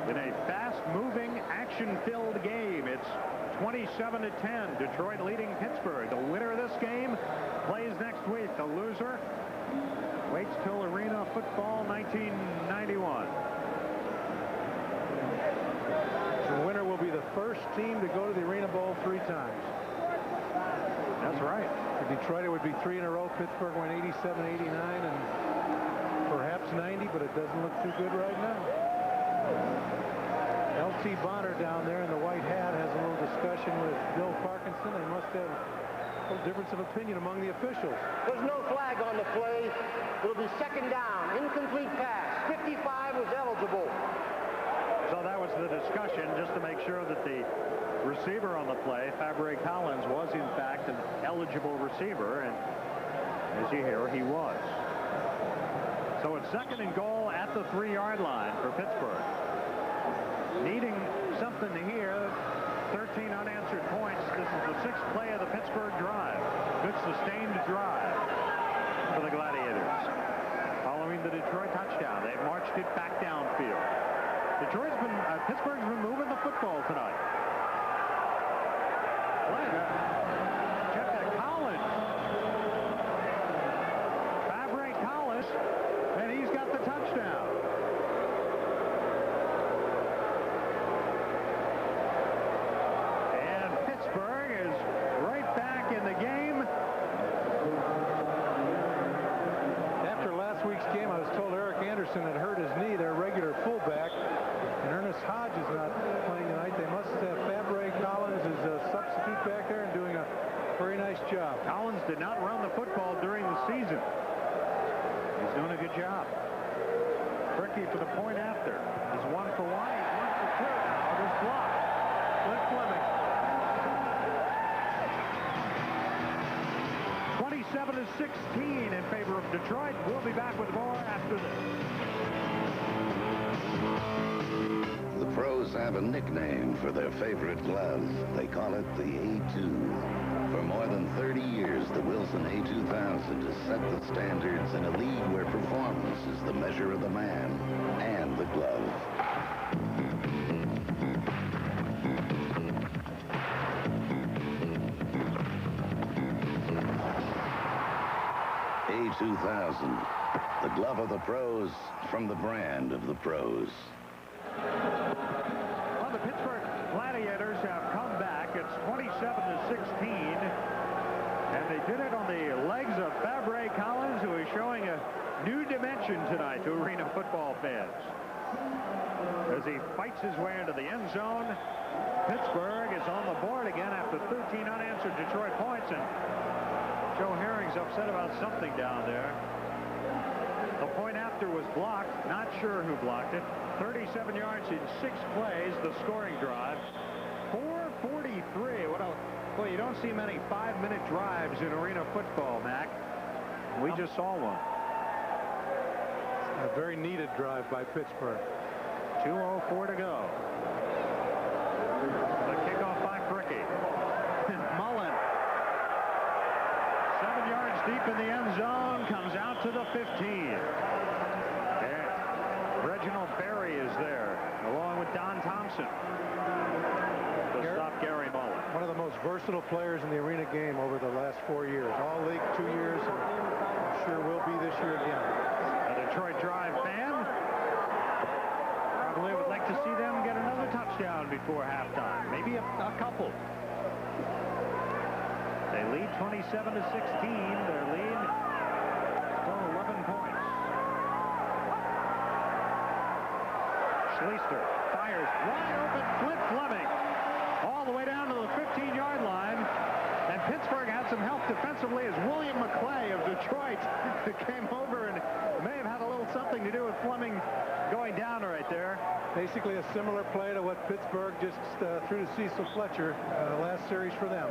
In a fast-moving, action-filled game, it's 27-10. Detroit leading Pittsburgh. The winner of this game plays next week. The loser waits till Arena Football 1991. The winner will be the first team to go to the Arena Bowl 3 times. That's right. For Detroit, it would be 3 in a row. Pittsburgh went 87, 89, and perhaps 90, but it doesn't look too good right now. L.T. Bonner down there in the white hat has a little discussion with Bill Parkinson. They must have a little difference of opinion among the officials. There's no flag on the play. It'll be second down. Incomplete pass. 55 was eligible. So that was the discussion, just to make sure that the receiver on the play, Fabre Collins, was in fact an eligible receiver, and as you hear, he was. So it's second and goal at the 3-yard line for Pittsburgh. Needing something here, 13 unanswered points. This is the 6th play of the Pittsburgh drive. Good sustained drive for the Gladiators. Following the Detroit touchdown, they've marched it back downfield. Pittsburgh's been moving the football tonight. Check that, Collins. Fabre Collins, and he's got the touchdown. And Pittsburgh is right back in the game. After last week's game, I was told Eric Anderson had hurt his knee, their regular fullback. And Ernest Hodge is not playing tonight. They must have Fabre Collins as a substitute back there and doing a very nice job. Collins did not run the football during the season. He's doing a good job. Fricky for the point after. He's 1 for 1. He's 1 for 2. Others blocked. Clint Fleming. 27-16 in favor of Detroit. We'll be back with more after this. The pros have a nickname for their favorite glove. They call it the A2. For more than 30 years, the Wilson A2000 has set the standards in a league where performance is the measure of the man and the glove. A2000, the glove of the pros from the brand of the pros. Well, the Pittsburgh Gladiators have come back. It's 27-16, and they did it on the legs of Fabre Collins, who is showing a new dimension tonight to Arena football fans. As he fights his way into the end zone, Pittsburgh is on the board again after 13 unanswered Detroit points, and Joe Herring's upset about something down there. The point after was blocked. Not sure who blocked it. 37 yards in 6 plays, the scoring drive. 4:43. Well, you don't see many 5-minute drives in Arena football, Mac. We just saw one. A very needed drive by Pittsburgh. 2:04 to go. The kickoff by Fricky. Mullen. 7 yards deep in the end zone. Comes out to the 15. Reginald Berry is there, along with Don Thompson, to stop Gary Mullen. One of the most versatile players in the Arena game over the last 4 years. All league 2 years, and I'm sure will be this year again. A Detroit Drive fan probably would like to see them get another touchdown before halftime. Maybe a couple. They lead lead 27 to 16. Their lead still 11 points. Schleister fires wide open. Flint Fleming all the way down to the 15-yard line. And Pittsburgh had some help defensively as William McClay of Detroit came over and may have had a little something to do with Fleming going down right there. Basically a similar play to what Pittsburgh just threw to Cecil Fletcher last series for them.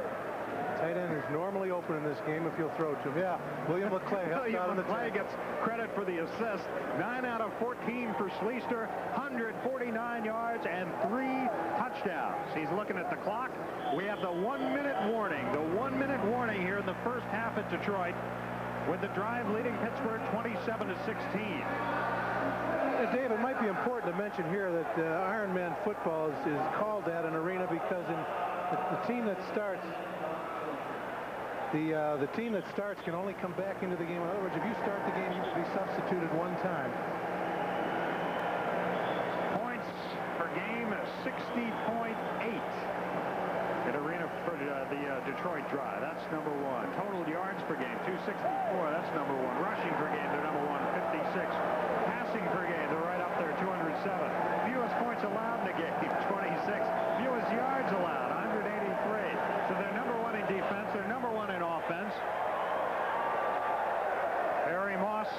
Tight end is normally open in this game if you'll throw to him. Yeah, William McClay helped out on the McClay gets credit for the assist. 9 out of 14 for Schleister, 149 yards and 3 touchdowns. He's looking at the clock. We have the 1-minute warning. The 1-minute warning here in the first half at Detroit, with the drive leading Pittsburgh 27 to 16. Dave, it might be important to mention here that Ironman football is called that an arena because in the team that starts. The team that starts can only come back into the game. In other words, if you start the game, you can be substituted one time. Points per game, 60.8. At arena for the Detroit drive. That's number 1. Total yards per game, 264. That's number 1. Rushing per game, they're number 1, 56. Passing per game, they're right up there, 207. Fewest points allowed in the game, 26. Fewest yards allowed, 183. So they're number 1 in defense. They're number 1 in offense. Barry Moss,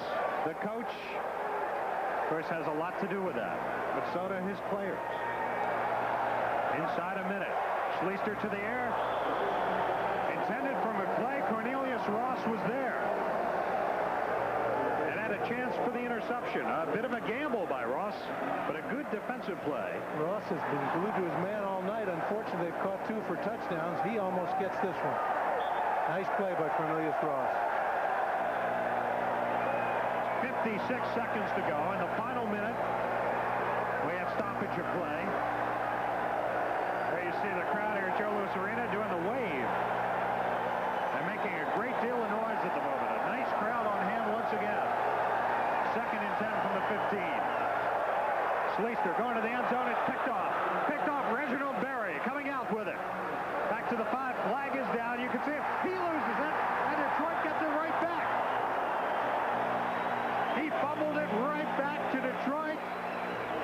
the coach, of course, has a lot to do with that. But so do his players. Inside a minute. Schleister to the air. Intended for McClay. Cornelius Ross was there. And had a chance for the interception. A bit of a gamble by Ross, but a good defensive play. Ross has been glued to his man all night. Unfortunately, they've caught 2 for touchdowns. He almost gets this one. Nice play by Cornelius Ross. 56 seconds to go. In the final minute, we have stoppage of play. There you see the crowd here at Joe Louis Arena doing the wave. They're making a great deal of noise at the moment. A nice crowd on hand once again. 2nd and 10 from the 15. Schleister going to the end zone. It's picked off. Picked off. Reginald Berry coming out with it. Back to the 5. Flag is down. You can see it. He loses it. And Detroit gets it right back. He fumbled it right back to Detroit.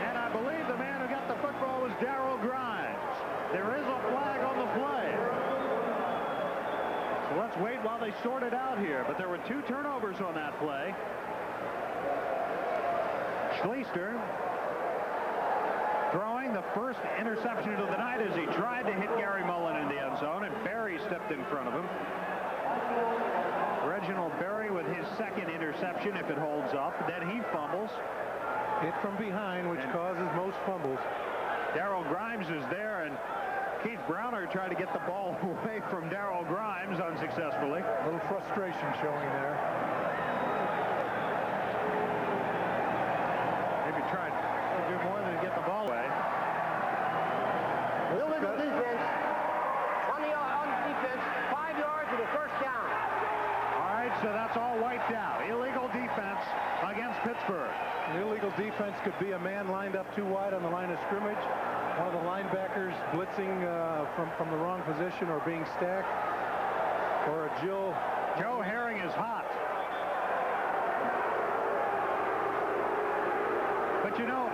And I believe the man who got the football was Darrell Grimes. There is a flag on the play. So let's wait while they sort it out here. But there were 2 turnovers on that play. Schleister throwing the first interception of the night as he tried to hit Gary Mullen in the end zone, and Berry stepped in front of him. Reginald Berry with his 2nd interception, if it holds up. Then he fumbles. Hit from behind, which causes most fumbles. Darrell Grimes is there, and Keith Browner tried to get the ball away from Darrell Grimes unsuccessfully. A little frustration showing there. Maybe tried to do more than get the ball away. Illegal defense. On defense, 5 yards and a first down. All right, so that's all wiped out. Illegal defense against Pittsburgh. An illegal defense could be a man lined up too wide on the line of scrimmage, one of the linebackers blitzing from the wrong position or being stacked, or a Joe Herring is hot. But you know,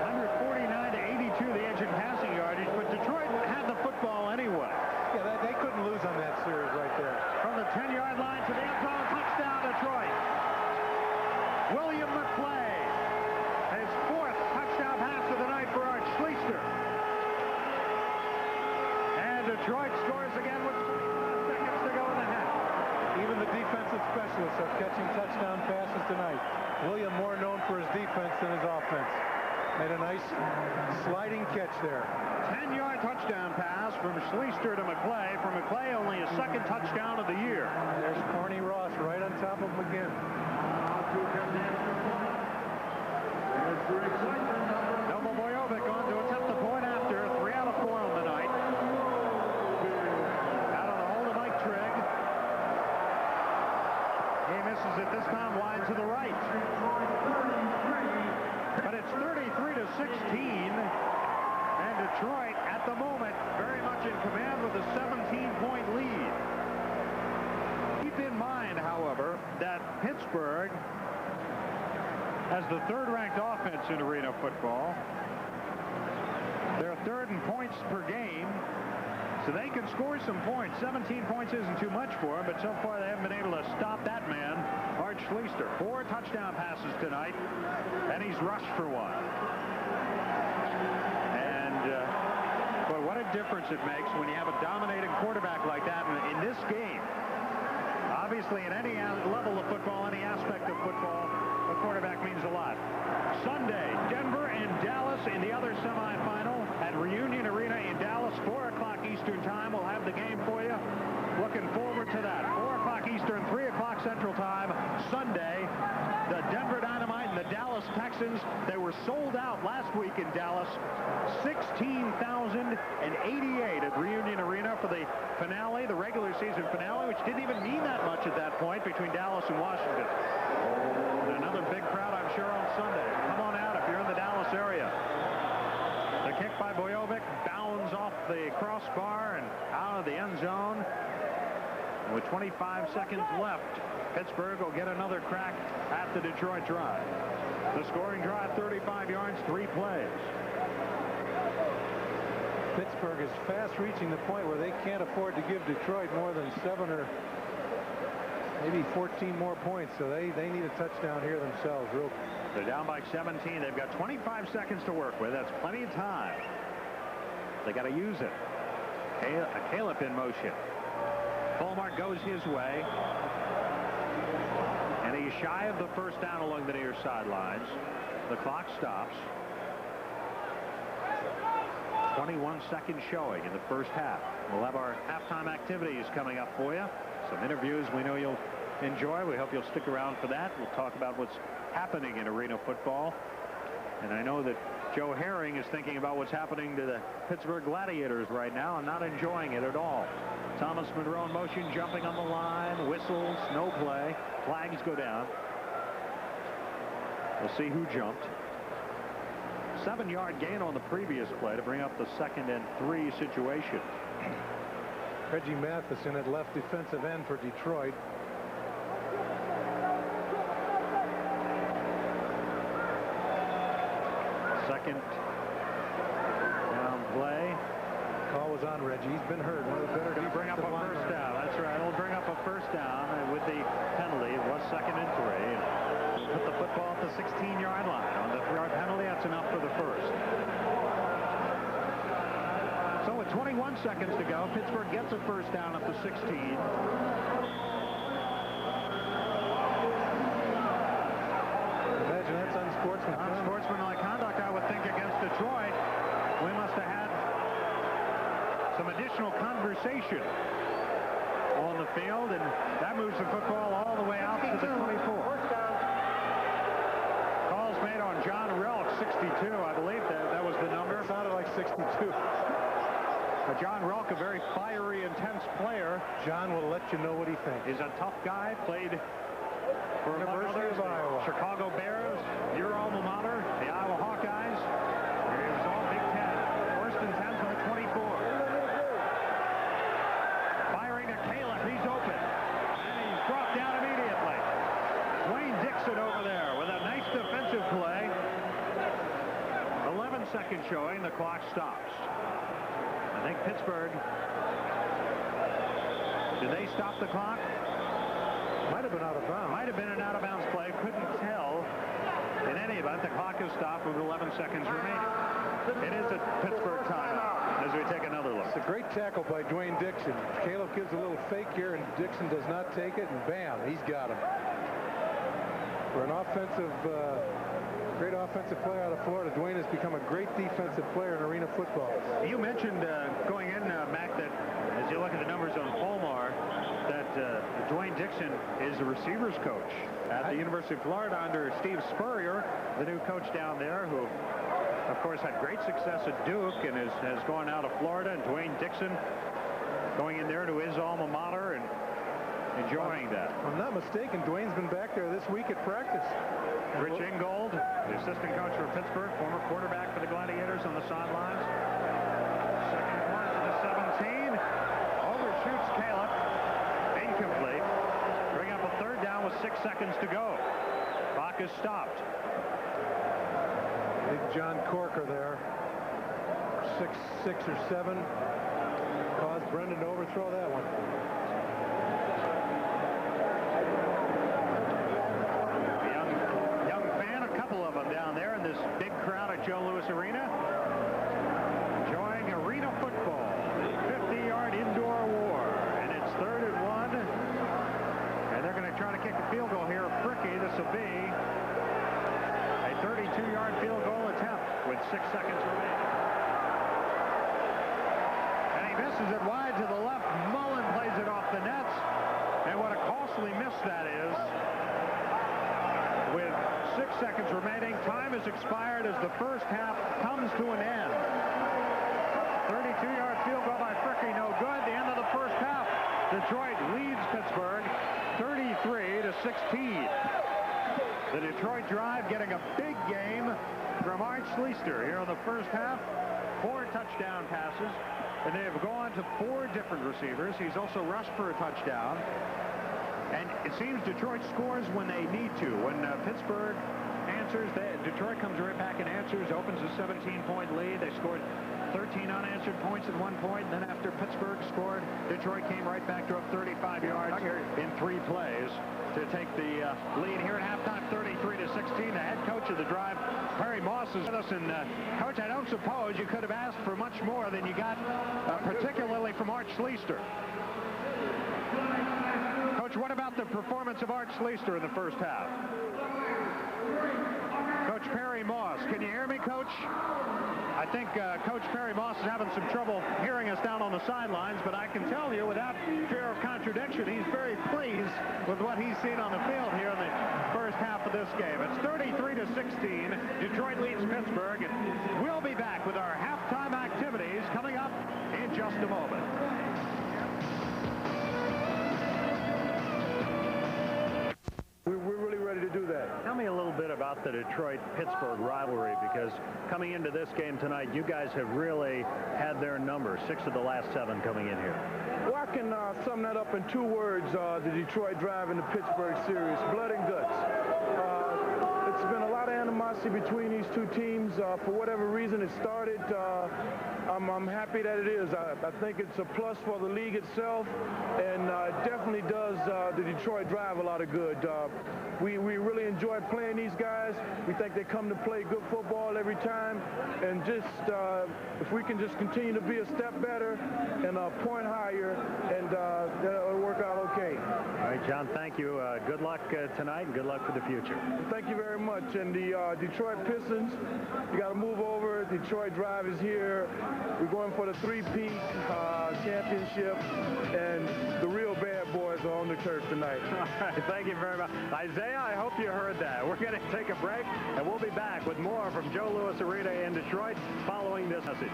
149 to 82 the edge in passing yardage, but Detroit had the football anyway. Yeah, they couldn't lose on that series right there. From the 10-yard line to the end zone, touchdown Detroit. William McClay, his 4th touchdown pass of the night for Art Schleister. And Detroit scores again with 25 seconds to go in the half. Even the defensive specialists are catching touchdown passes tonight. William more known for his defense than his offense. Made a nice sliding catch there. 10-yard touchdown pass from Schleister to McClay. For McClay, only his 2nd touchdown of the year. There's Corny Ross right on top of him again. Noble Bojovic on to attempt the point after. 3 out of 4 on the night. Out on the hold of Mike Trigg. He misses it this time wide to the right. But it's 33 to 16. And Detroit, at the moment, very much in command with a 17-point lead. Keep in mind, however, that Pittsburgh has the third-ranked offense in arena football. They're third in points per game, so they can score some points. 17 points isn't too much for them, but so far they haven't been able to stop that man, Art Schleister. 4 touchdown passes tonight, and he's rushed for one. But what a difference it makes when you have a dominating quarterback like that in this game. Obviously, at any level of football, any aspect of football, a quarterback means a lot. Sunday, Denver and Dallas in the other semifinal at Reunion Arena in Dallas, 4 o'clock Eastern time. We'll have the game for you. Looking forward to that. 4 o'clock Eastern, 3 o'clock Central time, Sunday. The Denver Dynamite and the Dallas Texans. They were sold out last week in Dallas. 16,088 at Reunion Arena for the finale, the regular season finale, which didn't even mean that much at that point between Dallas and Washington. And another big crowd, I'm sure, on Sunday. Come on out if you're in the Dallas area. The kick by Bojovic bounds off the crossbar and out of the end zone. And with 25 seconds left, Pittsburgh will get another crack at the Detroit drive. The scoring drive, 35 yards, 3 plays. Pittsburgh is fast reaching the point where they can't afford to give Detroit more than 7 or maybe 14 more points, so they need a touchdown here themselves. They're down by 17. They've got 25 seconds to work with. That's plenty of time. They got to use it. Caleb in motion. Fulmar goes his way. And he's shy of the first down along the near sidelines. The clock stops. 21 seconds showing in the first half. We'll have our halftime activities coming up for you. Some interviews we know you'll enjoy. We hope you'll stick around for that. We'll talk about what's happening in arena football. And I know that Joe Herring is thinking about what's happening to the Pittsburgh Gladiators right now and not enjoying it at all. Thomas Monroe in motion, jumping on the line, whistles, no play. Flags go down. We'll see who jumped. 7-yard gain on the previous play to bring up the 2nd and 3 situation. Reggie Matheson at left defensive end for Detroit. Second down play. Call was on Reggie. He's been hurt. One of the better Going to bring up a first down. That's right. It'll bring up a first down with the penalty. It was 2nd and 3. Put the football at the 16-yard line. On the 3-yard penalty, that's enough for the first. So with 21 seconds to go, Pittsburgh gets a first down at the 16. Imagine that's unsportsmanlike. Unsportsmanlike conduct, I would think, against Detroit. We must have had some additional conversation on the field, and that moves the football all the way out to the 24. Calls made on John Relk, 62, I believe that was the number. It sounded like 62. But John Relk, a very fiery, intense player. John will let you know what he thinks. He's a tough guy, played for University of Iowa. Chicago Bears, your alma mater, the Iowa Hawkeyes. It was all Big Ten. 1st and 10 from the 24. Firing to Caleb. He's open. And he's brought down immediately. Dwayne Dixon over there with a nice defensive play. 11 seconds showing. The clock stops. I think Pittsburgh. Did they stop the clock? Might have been out of bounds. Might have been an out-of-bounds play. Couldn't tell. In any event, the clock is stopped with 11 seconds remaining. It is a Pittsburgh timeout as we take another look. It's a great tackle by Dwayne Dixon. Caleb gives a little fake here, and Dixon does not take it, and bam, he's got him. For an offensive, great offensive player out of Florida, Dwayne has become a great defensive player in arena football. You mentioned going in, Mac, that as you look at the numbers on Fulmar, that Dwayne Dixon is the receivers coach at the University of Florida under Steve Spurrier, the new coach down there, who, of course, had great success at Duke and has gone out of Florida. And Dwayne Dixon going in there to his alma mater and enjoying that. If I'm not mistaken, Dwayne's been back there this week at practice. Rich Ingold, the assistant coach for Pittsburgh, former quarterback for the Gladiators on the sidelines. 2nd quarter to the 17. 6 seconds to go. Clock is stopped. Big John Corker there. 6 or 7. Caused Brendan to overthrow that one. Young fan, a couple of them down there in this big crowd at Joe Louis Arena. Enjoying arena football. 50-yard indoor war. And it's 3rd and 1. And they're going to try to kick a field goal here. Fricky, this will be a 32-yard field goal attempt with 6 seconds remaining. And he misses it wide to the left. Mullen plays it off the nets. And what a costly miss that is. With 6 seconds remaining, time has expired as the first half comes to an end. 32-yard field goal by Fricky, no good. The end of the first half. Detroit leads Pittsburgh 33-16. The Detroit Drive getting a big game from Art Schleister here in the first half. 4 touchdown passes, and they have gone to 4 different receivers. He's also rushed for a touchdown. And it seems Detroit scores when they need to. When Pittsburgh answers, Detroit comes right back and answers, opens a 17-point lead. They scored 13 unanswered points at one point. And then after Pittsburgh scored, Detroit came right back, drove 35 yards in 3 plays to take the lead here at halftime, 33-16. The head coach of the Drive, Perry Moss, is with us. And Coach, I don't suppose you could have asked for much more than you got, particularly from Art Schleister. Coach, what about the performance of Art Schleister in the first half? Coach Perry Moss, can you hear me, Coach? I think Coach Perry Moss is having some trouble hearing us down on the sidelines, but I can tell you without fear of contradiction, he's very pleased with what he's seen on the field here in the first half of this game. It's 33-16. Detroit leads Pittsburgh, and we'll be back with our halftime activities coming up in just a moment. We're really ready to do that. Tell me a little bit about the Detroit-Pittsburgh rivalry, because coming into this game tonight, you guys have really had their number. 6 of the last 7 coming in here. Well, I can sum that up in 2 words, the Detroit Drive and the Pittsburgh series, blood and guts. It's been a lot of animosity between these 2 teams. For whatever reason it started, I'm happy that it is. I think it's a plus for the league itself, and it definitely does the Detroit Drive a lot of good. We really enjoy playing these guys. We think they come to play good football every time, and just if we can just continue to be a step better and a point higher, and that'll work out okay. All right, John, thank you. Good luck tonight, and good luck for the future. Thank you very much. And the Detroit Pistons, you got to move over. Detroit Drive is here. We're going for the 3-peat championship, and the real bad boys are on the turf tonight. All right, thank you very much. Isaiah, I hope you heard that. We're going to take a break, and we'll be back with more from Joe Louis Arena in Detroit following this message.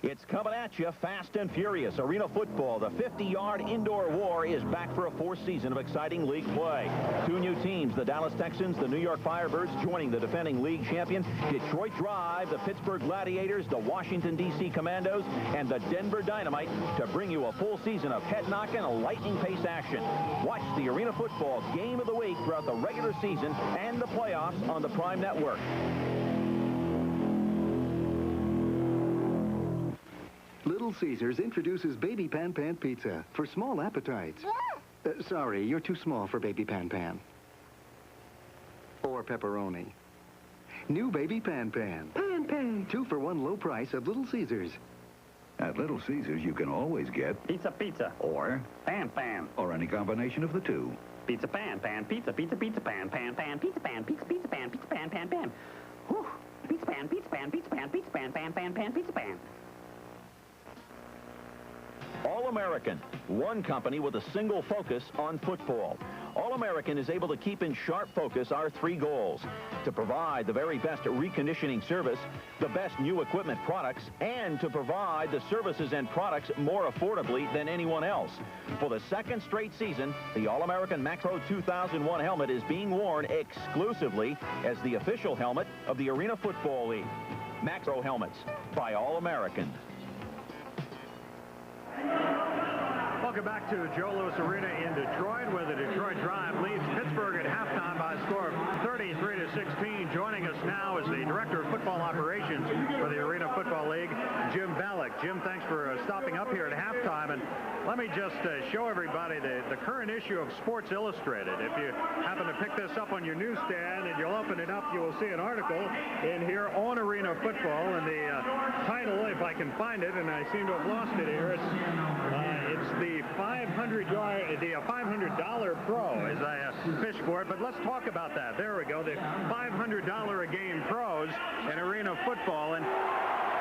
It's coming at you fast and furious. Arena football, the 50-yard indoor war, is back for a 4th season of exciting league play. 2 new teams, the Dallas Texans, the New York Firebirds, joining the defending league champion Detroit Drive, the Pittsburgh Gladiators, the Washington, D.C. Commandos, and the Denver Dynamite to bring you a full season of head-knocking and lightning-paced action. Watch the Arena football game of the week throughout the regular season and the playoffs on the Prime Network. Little Caesars introduces Baby Pan Pan Pizza for small appetites. Sorry, you're too small for Baby Pan Pan. Or pepperoni. New Baby Pan Pan. Pan Pan. 2 for 1 low price of Little Caesars. At Little Caesars, you can always get Pizza, pizza. Or Pan, pan. Or any combination of the 2. Pizza, pan, pan, pizza, pizza, pizza, pan, pan, pan, pizza, pan, pizza, pizza, pan, pizza, pan, pan, pan. Whew. Pizza, pan, pizza, pan, pizza, pan, pizza, pan, pan, pan, pan, pizza, pan. All-American. one company with a single focus on football. All-American is able to keep in sharp focus our three goals: to provide the very best reconditioning service, the best new equipment products, and to provide the services and products more affordably than anyone else. For the second straight season, the All-American Macro 2001 helmet is being worn exclusively as the official helmet of the Arena Football League. Macro helmets by All-American. Welcome back to Joe Louis Arena in Detroit, where the Detroit Drive leads Pittsburgh at halftime by a score of 33-16. Joining us now is the Director of Football Operations for the Arena Football League, Jim Valek. Jim, thanks for stopping up here at halftime. And let me just show everybody the current issue of Sports Illustrated. If you happen to pick this up on your newsstand and you'll open it up, you will see an article in here on Arena Football. And the title, if I can find it, and I seem to have lost it here, it's the $500 pro, as I fish for it. But let's talk about that. There we go. The $500 a game pros in Arena Football. And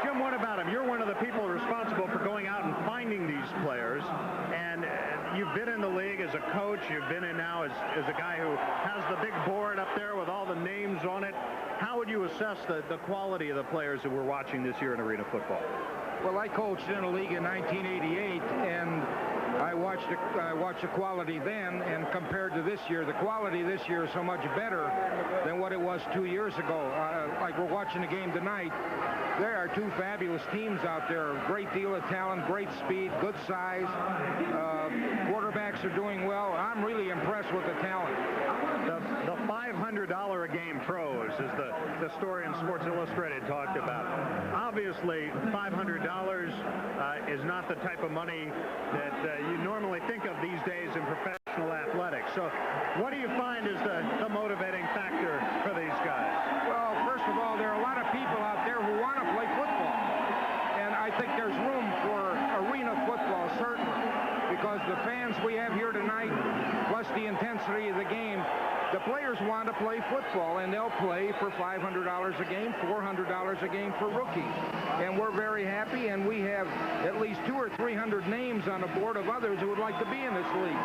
Jim, what about them? You're one of the people responsible for going out and finding these players. And you've been in the league as a coach. You've been in now as a guy who has the big board up there with all the names on it. How would you assess the quality of the players that we're watching this year in Arena Football? Well, I coached in a league in 1988, and I watched the quality then, and compared to this year, the quality this year is so much better than what it was 2 years ago. Like we're watching the game tonight, there are two fabulous teams out there. Great deal of talent, great speed, good size. Quarterbacks are doing well. I'm really impressed with the talent. The $500 a game pros is the story in Sports Illustrated talked about. Obviously, $500 is not the type of money that you normally think of these days in professional athletics. So what do you find is the motivating factor for these guys? Well, first of all, there are a lot of people out there who want to play football. And I think there's room for arena football, certainly, because the fans we have here tonight, plus the intensity of the game, the players want to play football, and they'll play for $500 a game, $400 a game for rookies. And we're very happy, and we have at least 200 or 300 names on a board of others who would like to be in this league.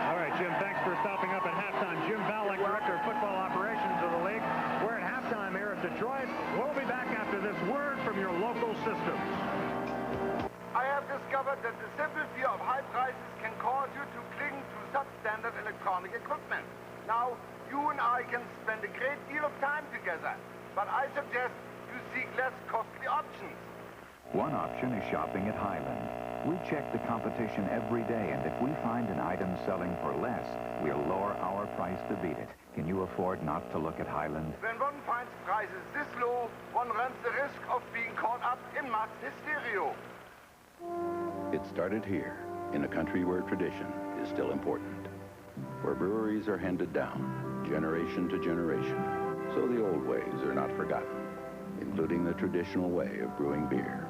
All right, Jim, thanks for stopping up at halftime. Jim Valek, Director of Football Operations of the league. We're at halftime here at Detroit. We'll be back after this word from your local systems. I have discovered that the simple fear of high prices can cause you to cling to substandard electronic equipment. Now, you and I can spend a great deal of time together, but I suggest you seek less costly options. One option is shopping at Highland. We check the competition every day, and if we find an item selling for less, we'll lower our price to beat it. Can you afford not to look at Highland? When one finds prices this low, one runs the risk of being caught up in mass hysteria. It started here, in a country where tradition is still important, where breweries are handed down, generation to generation, so the old ways are not forgotten, including the traditional way of brewing beer,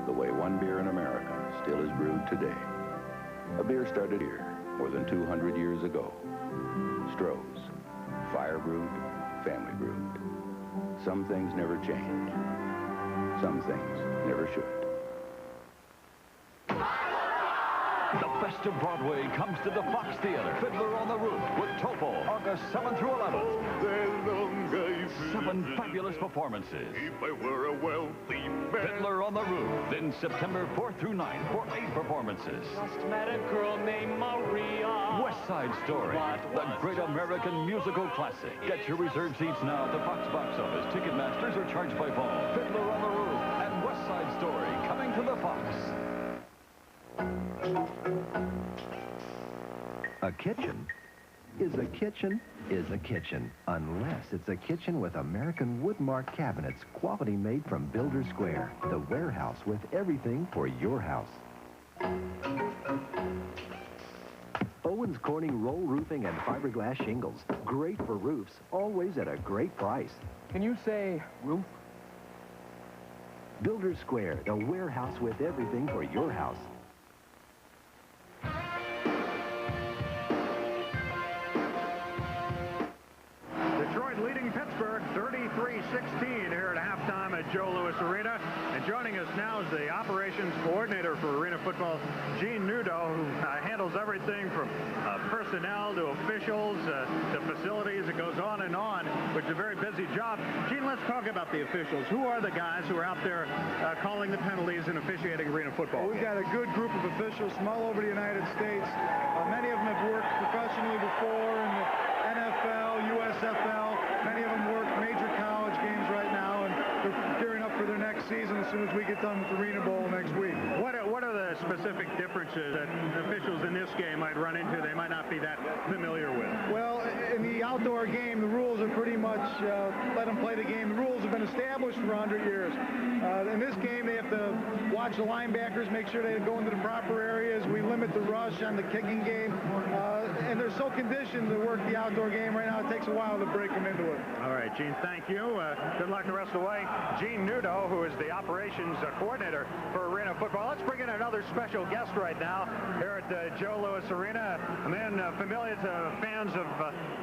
the way one beer in America still is brewed today. A beer started here more than 200 years ago. Stroh's, fire brewed, family brewed. Some things never change. Some things never should. The best of Broadway comes to the Fox Theater. Fiddler on the Roof with Topol, August 7th through 11th. 7 fabulous performances. If I were a wealthy man. Fiddler on the Roof, then September 4th through 9th for 8 performances. Just met a girl named Maria. West Side Story, the great American musical classic. Get your reserved seats now at the Fox box office, Ticketmasters, or charged by phone. Fiddler on the Roof and West Side Story coming to the Fox. A kitchen is a kitchen unless it's a kitchen with American Woodmark cabinets, quality made from Builder Square, the warehouse with everything for your house. Owens Corning roll roofing and fiberglass shingles, great for roofs, always at a great price. Can you say roof? Builder Square, the warehouse with everything for your house. Detroit leading Pittsburgh 33-16 here at halftime at Joe Louis Arena. And joining us now is the operations coordinator for arena football, Gene Nudo, who handles everything from personnel to officials to facilities. It goes on and on, which is a very busy job. Gene, let's talk about the officials. Who are the guys who are out there calling the penalties and officiating arena football? Well, we've got a good group of officials from all over the United States. Many of them have worked professionally before in the NFL, USFL. Many of them work major college games right now, and they're gearing up for their next season as soon as we get done with the Arena Bowl next week. What are the specific differences that officials in this game might run into they might not be that familiar with? Well, in the outdoor game, the rules are pretty much let them play the game. The rules have been established for 100 years. In this game, they have to watch the linebackers, make sure they go into the proper areas. We limit the rush on the kicking game. And they're so conditioned to work the outdoor game right now, it takes a while to break them into it. All right, Gene, thank you. Good luck the rest of the way. Gene Nudo, who is the operations coordinator for arena football. Let's bring in another special guest right now here at Joe Louis Arena, a man familiar to fans of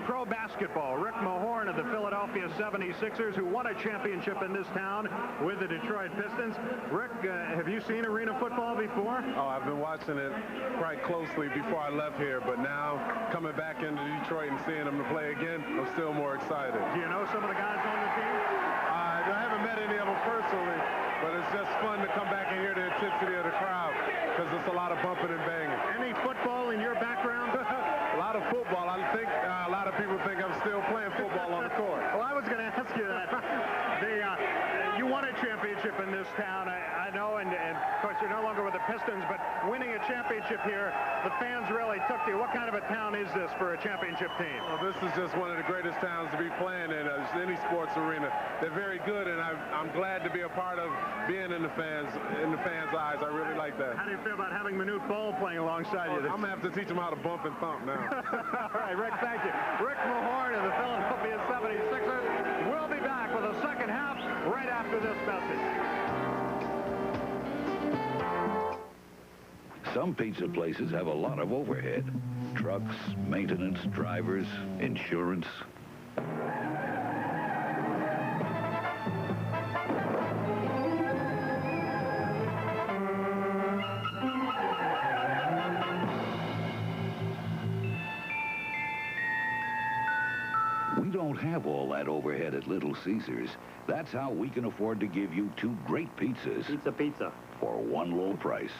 pro basketball, Rick Mahorn of the Philadelphia 76ers, who won a championship in this town with the Detroit Pistons. Rick, have you seen arena football before? Oh, I've been watching it quite closely before I left here, but now coming back into Detroit and seeing them to play again, I'm still more excited. Do you know some of the guys on the team? I haven't met any of them personally, but it's just fun to come back and hear the intensity of the crowd because it's a lot of bumping and banging. Any football in your background? A lot of football. I think a lot of people think I'm still playing football on the court. Well, I was going to ask you that. You won a championship in this town, I know, and of course you're no longer with the Pistons, but winning a championship here, the fans really took to you. What kind of a town is this for a championship team? Well, this is just one of the greatest towns to be playing in any sports arena. They're very good, and I'm glad to be a part of being in the fans' eyes. I really like that. How do you feel about having Manute Bol playing alongside you? I'm going to have to teach him how to bump and thump now. All right, Rick, thank you. Rick Mahorn of the Philadelphia 76ers. We'll be back with the second half right after this message. Some pizza places have a lot of overhead. Trucks, maintenance, drivers, insurance. We don't have all that overhead at Little Caesars. That's how we can afford to give you two great pizzas. Pizza. For one low price.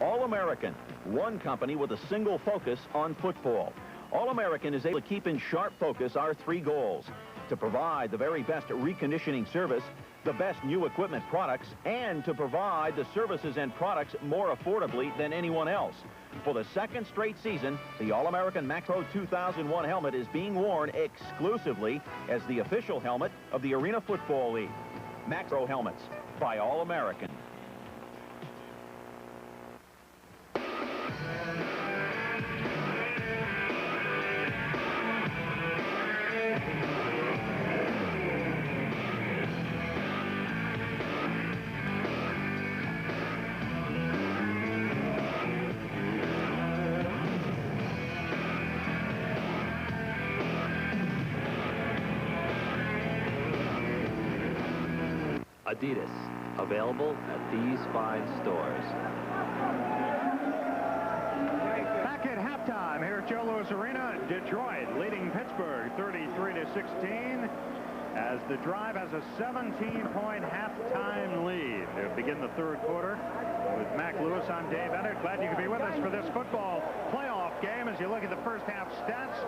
All-American, one company with a single focus on football. All-American is able to keep in sharp focus our three goals: to provide the very best reconditioning service, the best new equipment products, and to provide the services and products more affordably than anyone else. For the second straight season, the All-American Macro 2001 helmet is being worn exclusively as the official helmet of the Arena Football League. Macro helmets by All-American. Adidas, available at these fine stores. Back at halftime here at Joe Louis Arena, Detroit leading Pittsburgh 33-16 as the Drive has a 17-point halftime lead. They'll begin the third quarter with Mac Lewis. I'm Dave Ennert. Glad you could be with us for this football playoff game as you look at the first half stats.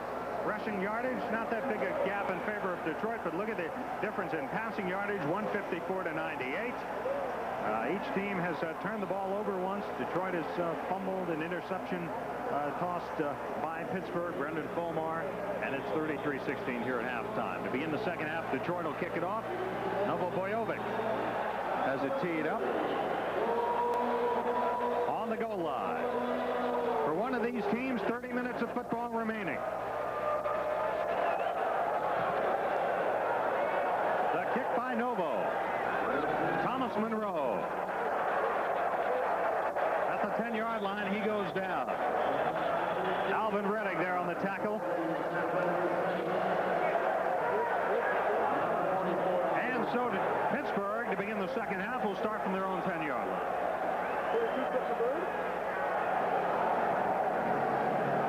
Rushing yardage, not that big a gap in favor of Detroit, but look at the difference in passing yardage, 154 to 98. Each team has turned the ball over once. Detroit has fumbled an interception tossed by Pittsburgh, Brendan Fulmar, and it's 33-16 here at halftime. To begin the second half, Detroit will kick it off. teed up on the goal line. For one of these teams, 30 minutes of football remaining. The kick by Novo. Thomas Monroe. At the 10-yard line, he goes down. Alvin Reddick there on the tackle. And so did Pittsburgh to begin the second half. Will start from their own 10-yard line.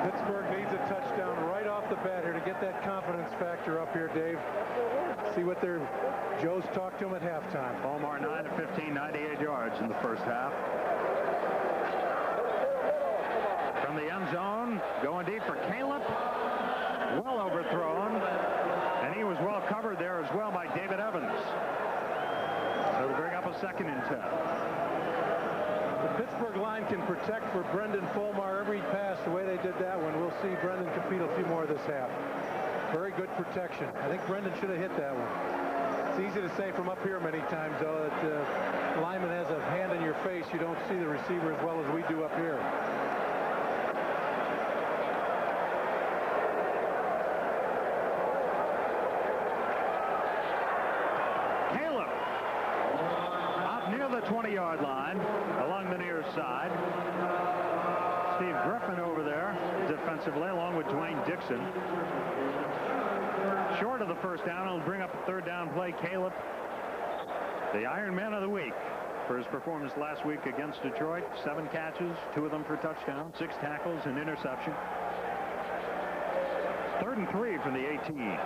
Pittsburgh needs a touchdown right off the bat here to get that confidence factor up here, Dave. See what their Joe's talked to him at halftime. Omar 9 of 15, 98 yards in the first half. From the end zone, going deep for Caleb. Well overthrown. And he was well covered there as well by David Evans. So to bring up a 2nd and 10. The Pittsburgh line can protect for Brendan Fulmar every pass the way they did that one. We'll see Brendan compete a few more this half. Very good protection. I think Brendan should have hit that one. It's easy to say from up here many times, though, that the lineman has a hand in your face. You don't see the receiver as well as we do up here. Caleb out near the 20-yard line along the near side. Steve Griffin over there defensively along with Dwayne Dixon. Short of the first down. It'll bring up a 3rd down play. Caleb, the Iron Man of the week for his performance last week against Detroit. 7 catches, 2 of them for touchdown, 6 tackles, an interception. 3rd and 3 from the 18.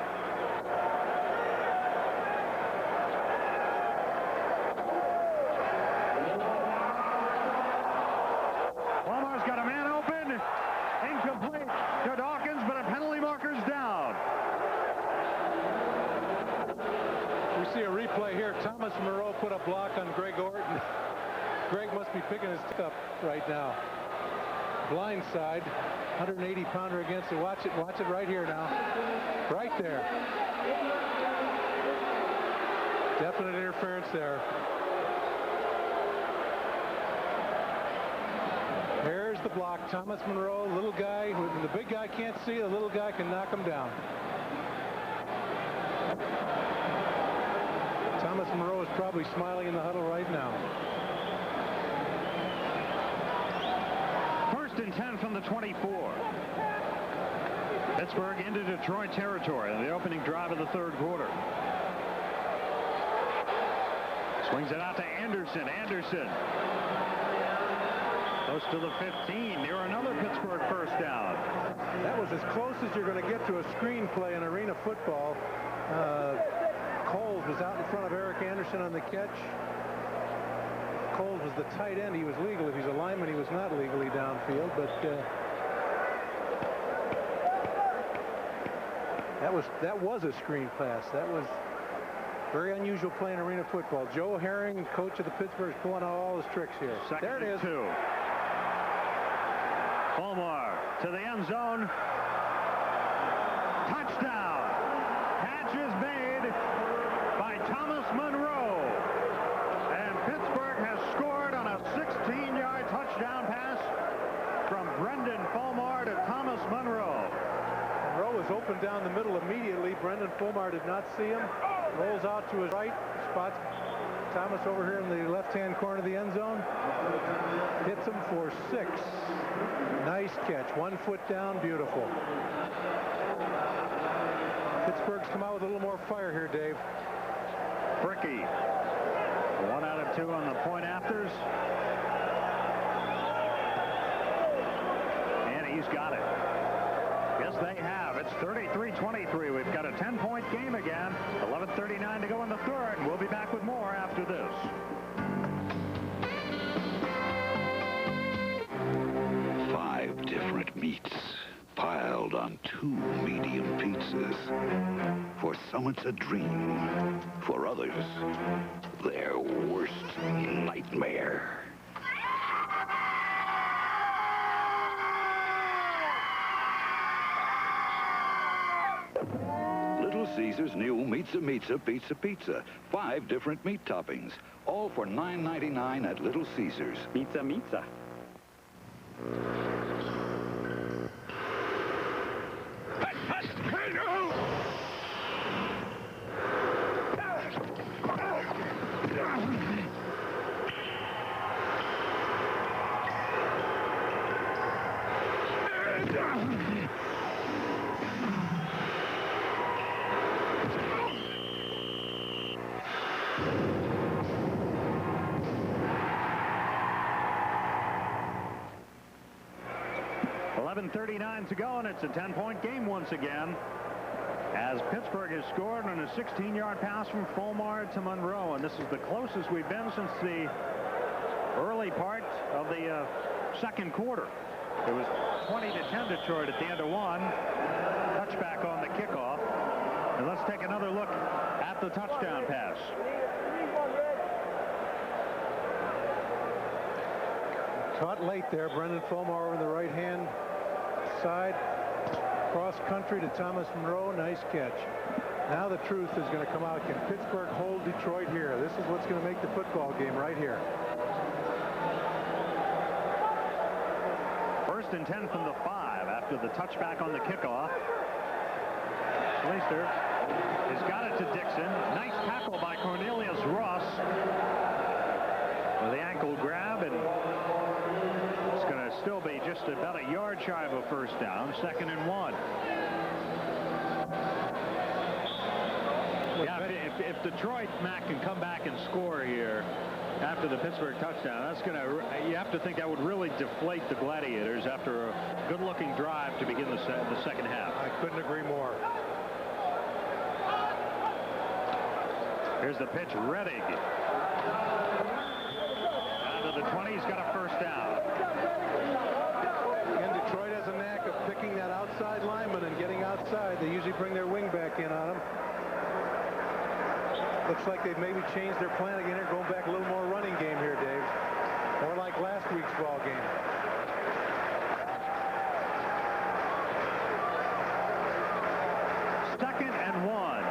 Walmar's got a man open. Incomplete to Dawkins, but a penalty marker's down. We see a replay here. Thomas Moreau put a block on Greg Orton. Greg must be picking his up right now. Blind side, 180-pounder against it. Watch it right here now. Right there. Definite interference there. There's the block. Thomas Monroe, little guy. When the big guy can't see, the little guy can knock him down. Thomas Monroe is probably smiling in the huddle right now. 1st and 10 from the 24. Pittsburgh into Detroit territory in the opening drive of the 3rd quarter. Swings it out to Anderson. Anderson goes to the 15. Near another Pittsburgh first down. That was as close as you're going to get to a screenplay in arena football. Coles was out in front of Eric Anderson on the catch. Coles was the tight end. He was legal. If he's a lineman, he was not legally downfield. But that was a screen pass. That was very unusual play in arena football. Joe Herring, coach of the Pittsburgh, is pulling out all his tricks here. There it is. 2. Fulmar to the end zone. Touchdown. Catch is made by Thomas Monroe. And Pittsburgh has scored on a 16-yard touchdown pass from Brendan Fulmar to Thomas Monroe. Monroe was open down the middle immediately. Brendan Fulmar did not see him. Rolls out to his right. Spots Thomas over here in the left-hand corner of the end zone. Hits him for 6. Nice catch. 1 foot down. Beautiful. Pittsburgh's come out with a little more fire here, Dave. Bricky. 1 out of 2 on the point afters. And he's got it. Yes, they have. It's 33-23. We've got a 10-point game again. 11:39 to go in the 3rd. We'll be back with more after this. Five different meats piled on 2 medium pizzas. For some it's a dream. For others, their worst nightmare. Little Caesar's new meat Pizza Pizza. 5 different meat toppings, all for $9.99 at Little Caesars. Pizza. .39 to go, and it's a 10-point game once again, as Pittsburgh has scored on a 16-yard pass from Fulmar to Monroe, and this is the closest we've been since the early part of the second quarter. It was 20-10 Detroit at the end of one. Touchback on the kickoff. And let's take another look at the touchdown pass. Caught late there. Brendan Fulmar over the right-hand side. Cross country to Thomas Monroe. Nice catch. Now the truth is going to come out. Can Pittsburgh hold Detroit here? This is what's going to make the football game right here. 1st and 10 from the 5 after the touchback on the kickoff. Schleister has got it to Dixon. Nice tackle by Cornelius Ross with the ankle grab, and it's going to still be just about a yard shy of a first down. 2nd and 1. Yeah, if Detroit, Mac, can come back and score here after the Pittsburgh touchdown, that's going to, you have to think that would really deflate the Gladiators after a good-looking drive to begin the second half. I couldn't agree more. Here's the pitch, Reddick. Down to the 20, he's got a first down. And Detroit has a knack of picking that outside lineman and getting outside. They usually bring their wing back in on him. Looks like they've maybe changed their plan again here, going back a little more running game here, Dave. More like last week's ball game. Second and 1.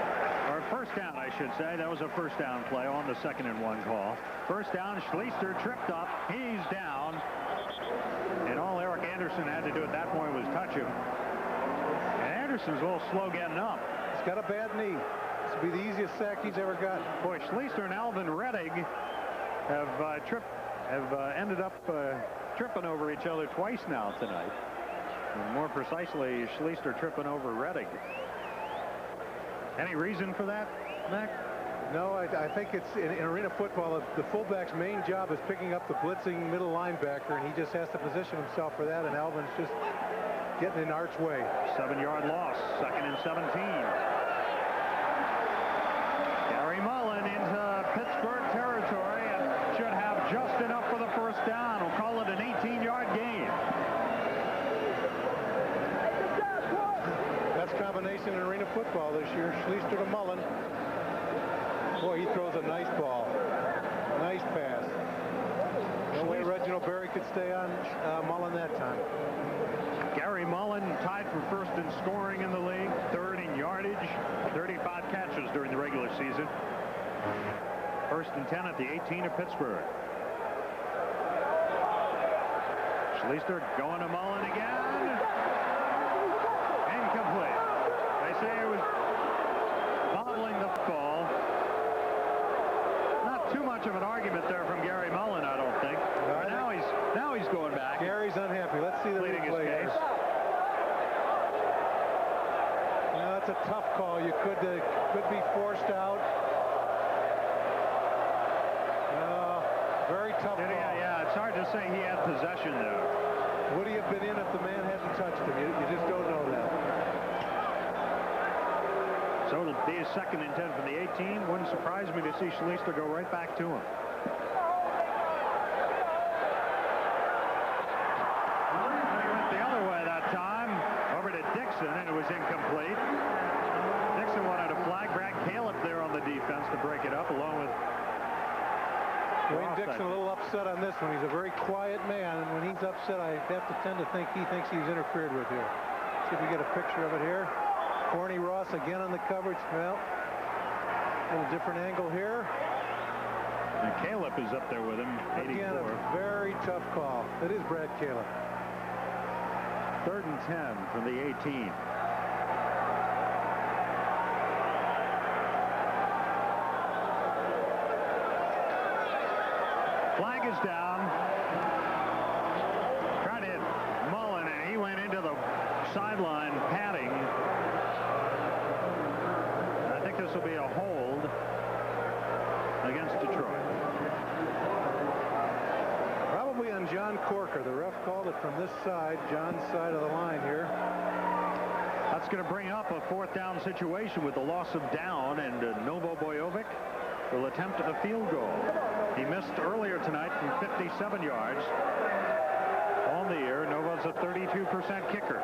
Or first down, I should say. That was a first down play on the 2nd and 1 call. First down, Schleister tripped up. He's down. And all Eric Anderson had to do at that point was touch him. And Anderson's a little slow getting up. He's got a bad knee. This will be the easiest sack he's ever got. Boy, Schleister and Alvin Reddick have ended up tripping over each other twice now tonight. And more precisely, Schleister tripping over Reddick. Any reason for that, Mac? No, I think it's in arena football, the fullback's main job is picking up the blitzing middle linebacker, and he just has to position himself for that, and Alvin's just getting in Art's way. 7-yard loss, 2nd and 17. Gary Mullen into Pittsburgh territory and should have just enough for the first down. We'll call it an 18-yard game. Best combination in arena football this year, Schleister to Mullen. Boy, he throws a nice ball. Nice pass. No way Reginald Berry could stay on Mullen that time. Gary Mullen tied for 1st in scoring in the league, 3rd in yardage, 35 catches during the regular season. 1st and 10 at the 18 of Pittsburgh. Schleister going to Mullen again. Incomplete. They say it was bottling the ball. Not too much of an argument there from Gary Mullen, I don't think. But now he's going back. Gary's unhappy. Let's see the replay here. That's a tough call. You could be forced out. Very tough call. Yeah, it's hard to say he had possession there. Would he have been in if the man hadn't touched him? You just don't know that. So it'll be a 2nd and 10 from the 18. Wouldn't surprise me to see Schleister go right back to him. He went the other way that time, over to Dixon, and it was incomplete. Dixon wanted a flag. Brad Caleb there on the defense to break it up, along with Wayne Dixon a little upset on this one. He's a very quiet man, and when he's upset, I have to tend to think he thinks he's interfered with here. See if we get a picture of it here. Corny Ross again on the coverage. Well, A little different angle here. And Caleb is up there with him, 84. Again, a very tough call. It is Brad Caleb. 3rd and 10 from the 18. Flag is down. Tried to hit Mullen, and he went into the sideline padding. I think this will be a hold against Detroit. Probably on John Corker. The ref called it from this side, John's side of the line here. That's going to bring up a 4th down situation with the loss of down, and Novo Bojovic will attempt a field goal. He missed earlier tonight from 57 yards. On the year, Novo's a 32% kicker.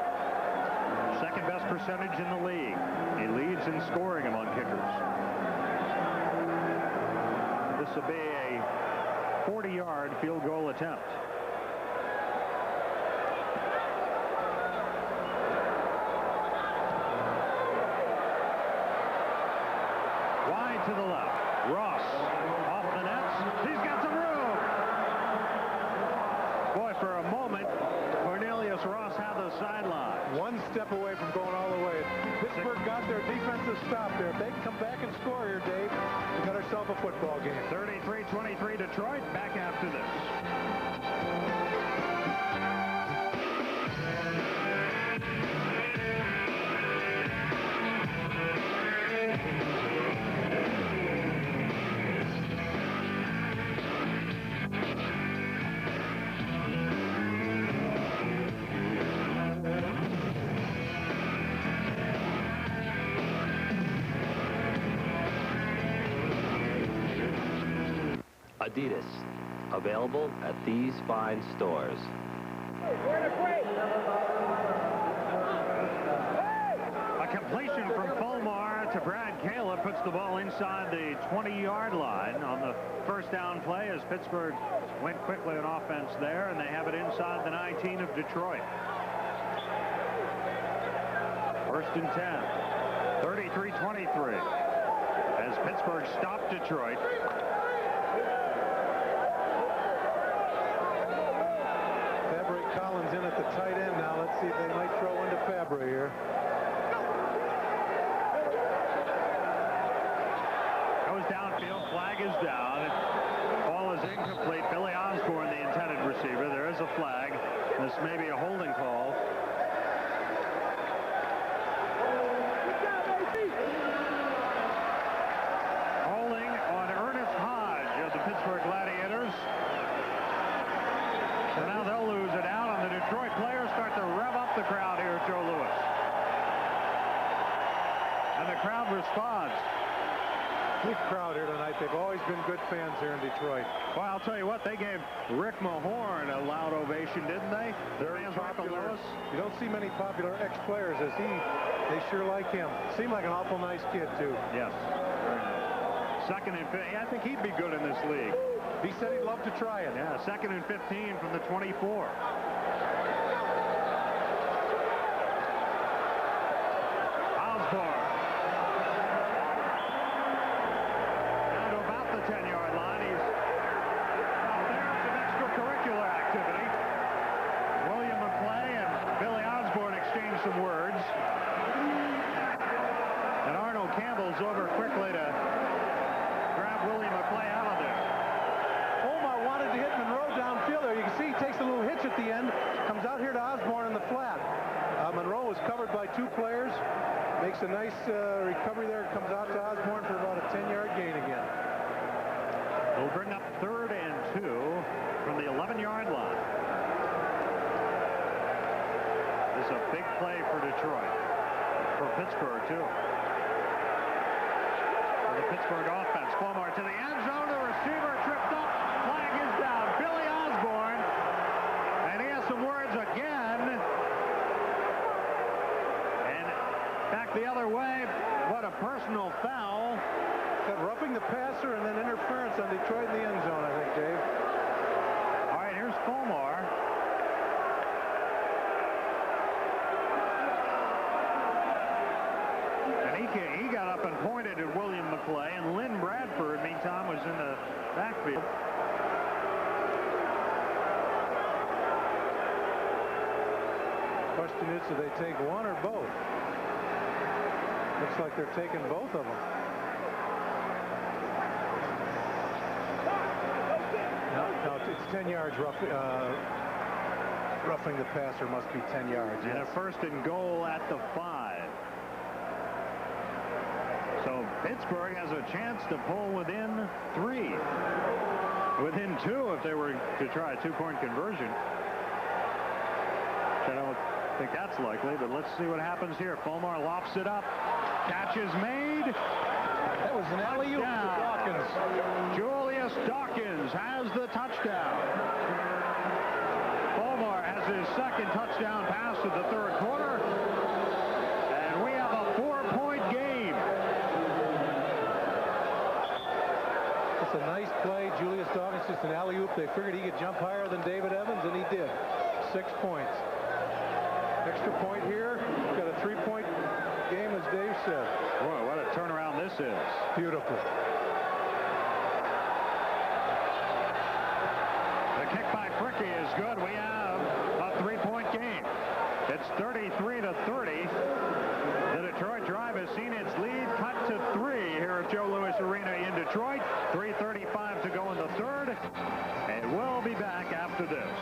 2nd best percentage in the league. He leads in scoring among kickers. This will be a 40-yard field goal attempt. Wide to the left. Ross off the nets. He's got some room. Boy, for a moment, Cornelius Ross had the sideline. One step away from going all the way. Pittsburgh got their defensive stop there. If they can come back and score here, Dave, we got ourselves a football game. 33-23 Detroit. Back after this. Adidas, available at these fine stores. A completion from Fulmar to Brad Caleb puts the ball inside the 20-yard line on the 1st down play as Pittsburgh went quickly on offense there, and they have it inside the 19 of Detroit. 1st and 10. 33-23 as Pittsburgh stopped Detroit. Collins in at the tight end now. Let's see if they might throw into Fabry here. Goes downfield. Flag is down. Ball is incomplete. Billy Osborne, the intended receiver. There is a flag. This may be a holding call. Holding on Ernest Hodge of the Pittsburgh Gladiators. So now they'll lose it out, and the Detroit players start to rev up the crowd here at Joe Louis. And the crowd responds. Big crowd here tonight. They've always been good fans here in Detroit. Well, I'll tell you what, they gave Rick Mahorn a loud ovation, didn't they? Very popular. You don't see many popular ex-players as they sure like him. Seemed like an awful nice kid, too. Yes. Very nice. 2nd and 15. I think he'd be good in this league. He said he'd love to try it. Yeah, 2nd and 15 from the 24. Osborne. Down to about the 10-yard line. He's out there. Some extracurricular activity. William McClay and Billy Osborne exchanged some words. And Arnold Campbell's over quickly to grab William McClay out of there. Wanted to hit Monroe downfield there. You can see he takes a little hitch at the end, comes out here to Osborne in the flat. Monroe was covered by 2 players, makes a nice recovery there, comes out to Osborne for about a 10-yard gain again. We'll bring up 3rd and 2 from the 11-yard line. This is a big play for Detroit, for Pittsburgh too. For the Pittsburgh offense, Fulmar to the end zone, the receiver tripped up. Flag is down. Billy Osborne. And he has some words again. And back the other way. What a personal foul. Said roughing the passer and then interference on Detroit in the end zone, I think, Dave. All right, here's Fulmar. And he got up and pointed at William McClay and the backfield. Question is, do they take one or both? Looks like they're taking both of them. No, it's 10 yards roughing the passer must be 10 yards. And a first and goal at the 5. So Pittsburgh has a chance to pull within 3. Within 2 if they were to try a 2-point conversion. I don't think that's likely, but let's see what happens here. Fulmar lofts it up. Catch is made. That was an alley-oop to Dawkins. Julius Dawkins has the touchdown. Fulmar has his second touchdown pass of the third quarter. And we have a 4-point game. It's a nice play. Julius Dawkins, just an alley-oop. They figured he could jump higher than David Evans, and he did. 6 points. Extra point here. Got a 3-point game, as Dave said. Boy, what a turnaround this is. Beautiful. The kick by Fricky is good. We have a 3-point game. It's 33-30. The Detroit Drive has seen its lead cut to 3 here at Joe Louis Arena in Detroit. 3:35 to go in the third. And we'll be back after this.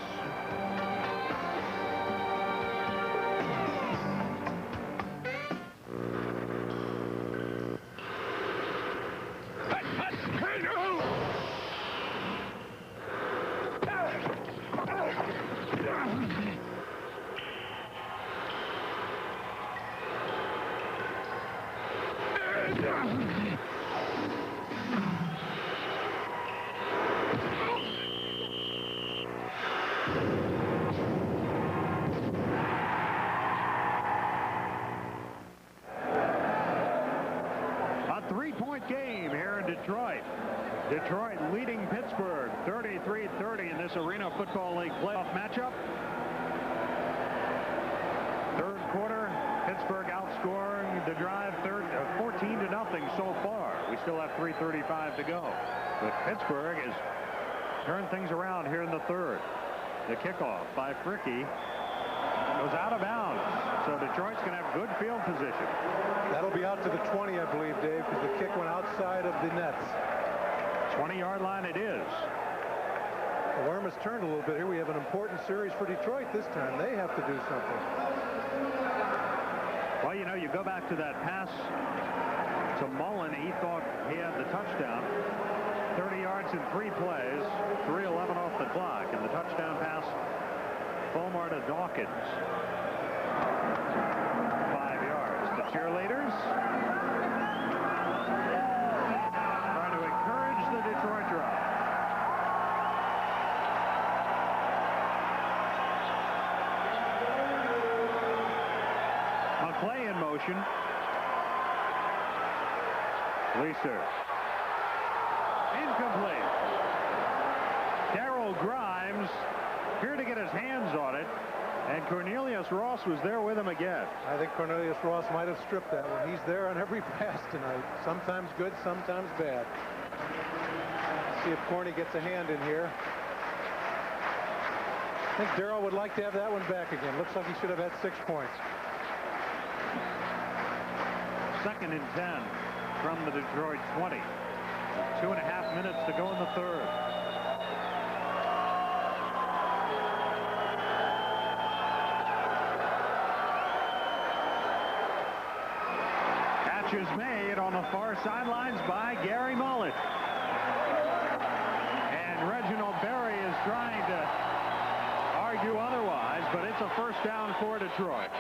Game here in Detroit. Detroit leading Pittsburgh 33-30 in this Arena Football League playoff matchup. Third quarter, Pittsburgh outscoring the Drive 14-0 so far. We still have 3:35 to go. But Pittsburgh has turned things around here in the third. The kickoff by Fricky goes out of bounds. So Detroit's going to have good field position. That'll be out to the 20, I believe, Dave, because the kick went outside of the nets. 20-yard line it is. The worm has turned a little bit here. We have an important series for Detroit this time. They have to do something. Well, you know, you go back to that pass to Mullen. He thought he had the touchdown. 30 yards in 3 plays. 3:11 off the clock. And the touchdown pass, Fulmar to Dawkins. 5 yards. The cheerleaders trying to encourage the Detroit Drive. McClay in motion. Leaser. Incomplete. Darrell Grimes here to get his hands on it, and Cornelius Ross was there with him again. I think Cornelius Ross might have stripped that one. He's there on every pass tonight. Sometimes good, sometimes bad. Let's see if Corny gets a hand in here. I think Darrell would like to have that one back again. Looks like he should have had 6 points. 2nd and 10 from the Detroit 20. 2.5 minutes to go in the third. Catch is made on the far sidelines by Gary Mullen. And Reginald Berry is trying to argue otherwise, but it's a first down for Detroit.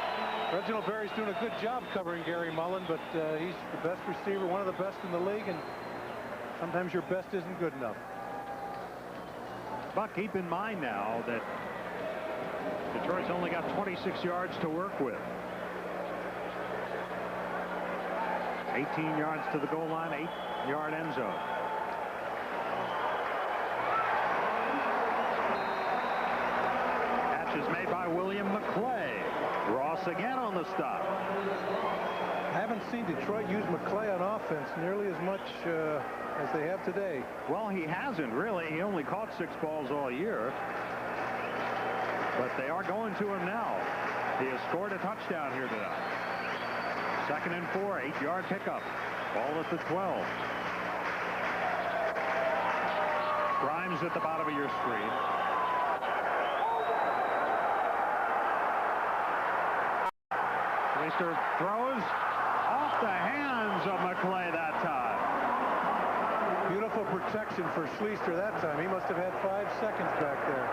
Reginald Berry's doing a good job covering Gary Mullen, but he's the best receiver, one of the best in the league, and sometimes your best isn't good enough. But keep in mind now that Detroit's only got 26 yards to work with. 18 yards to the goal line, 8-yard end zone. Catch is made by William McClay. Ross again on the stop. I haven't seen Detroit use McClay on offense nearly as much as they have today. Well, he hasn't really. He only caught 6 balls all year. But they are going to him now. He has scored a touchdown here tonight. 2nd and 4, 8-yard pickup. Ball at the 12. Grimes at the bottom of your screen. Schleister throws off the hands of McClay that time. Beautiful protection for Schleister that time. He must have had 5 seconds back there.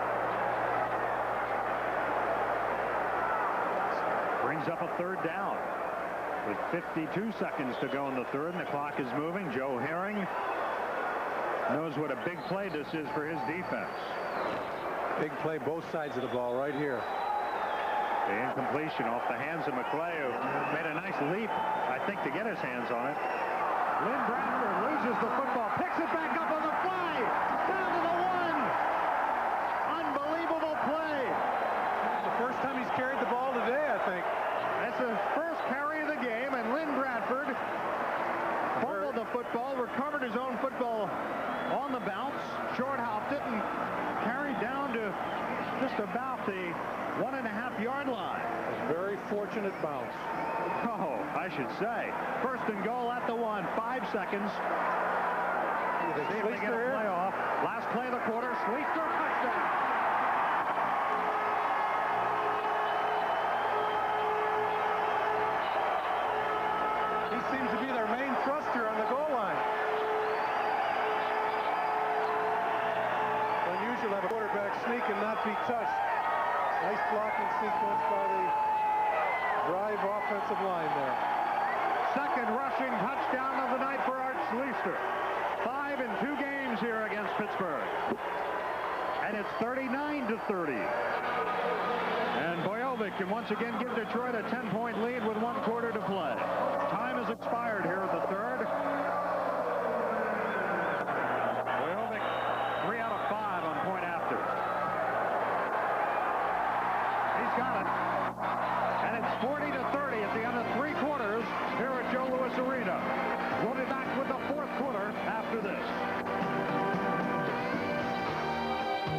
Brings up a 3rd down. With 52 seconds to go in the 3rd, and the clock is moving. Joe Herring knows what a big play this is for his defense. Big play both sides of the ball right here. The incompletion off the hands of McClay, who made a nice leap, I think, to get his hands on it. Lynn Bradford loses the football, picks it back up on the fly, down to the 1. Unbelievable play. It's the first time he's carried the ball today, I think. That's his first carry of the game, and Lynn Bradford fumbled the football, recovered his own football on the bounce, short-hopped it, and carried down to just about the 1.5-yard line. A very fortunate bounce. Oh, I should say. 1st and goal at the 1, 5 seconds. See if they get a play off. Last play of the quarter, Schleister, touchdown. He seems to be their main thruster on the goal line. Unusual to have a quarterback sneak and not be touched. Nice blocking sequence by the drive offensive line there. 2nd rushing touchdown of the night for Art Schleister. 5 in 2 games here against Pittsburgh. And it's 39-30. And Bojovic can once again give Detroit a 10-point lead with 1 quarter to play. Time has expired here in the 3rd. Bojovic 3 out of 5 on point after. He's got it. And it's 40-30 at the end of 3 quarters here at Joe Louis Arena. We'll be back with the 4th quarter after this.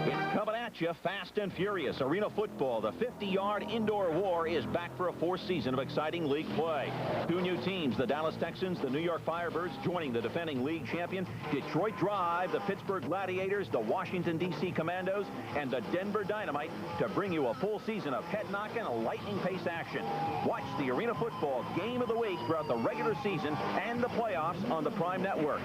It's coming at you fast and furious. Arena football, the 50-yard indoor war, is back for a 4th season of exciting league play. 2 new teams, the Dallas Texans, the New York Firebirds, joining the defending league champion Detroit Drive, the Pittsburgh Gladiators, the Washington, D.C. Commandos, and the Denver Dynamite to bring you a full season of head-knocking, lightning-pace action. Watch the Arena football game of the week throughout the regular season and the playoffs on the Prime Network.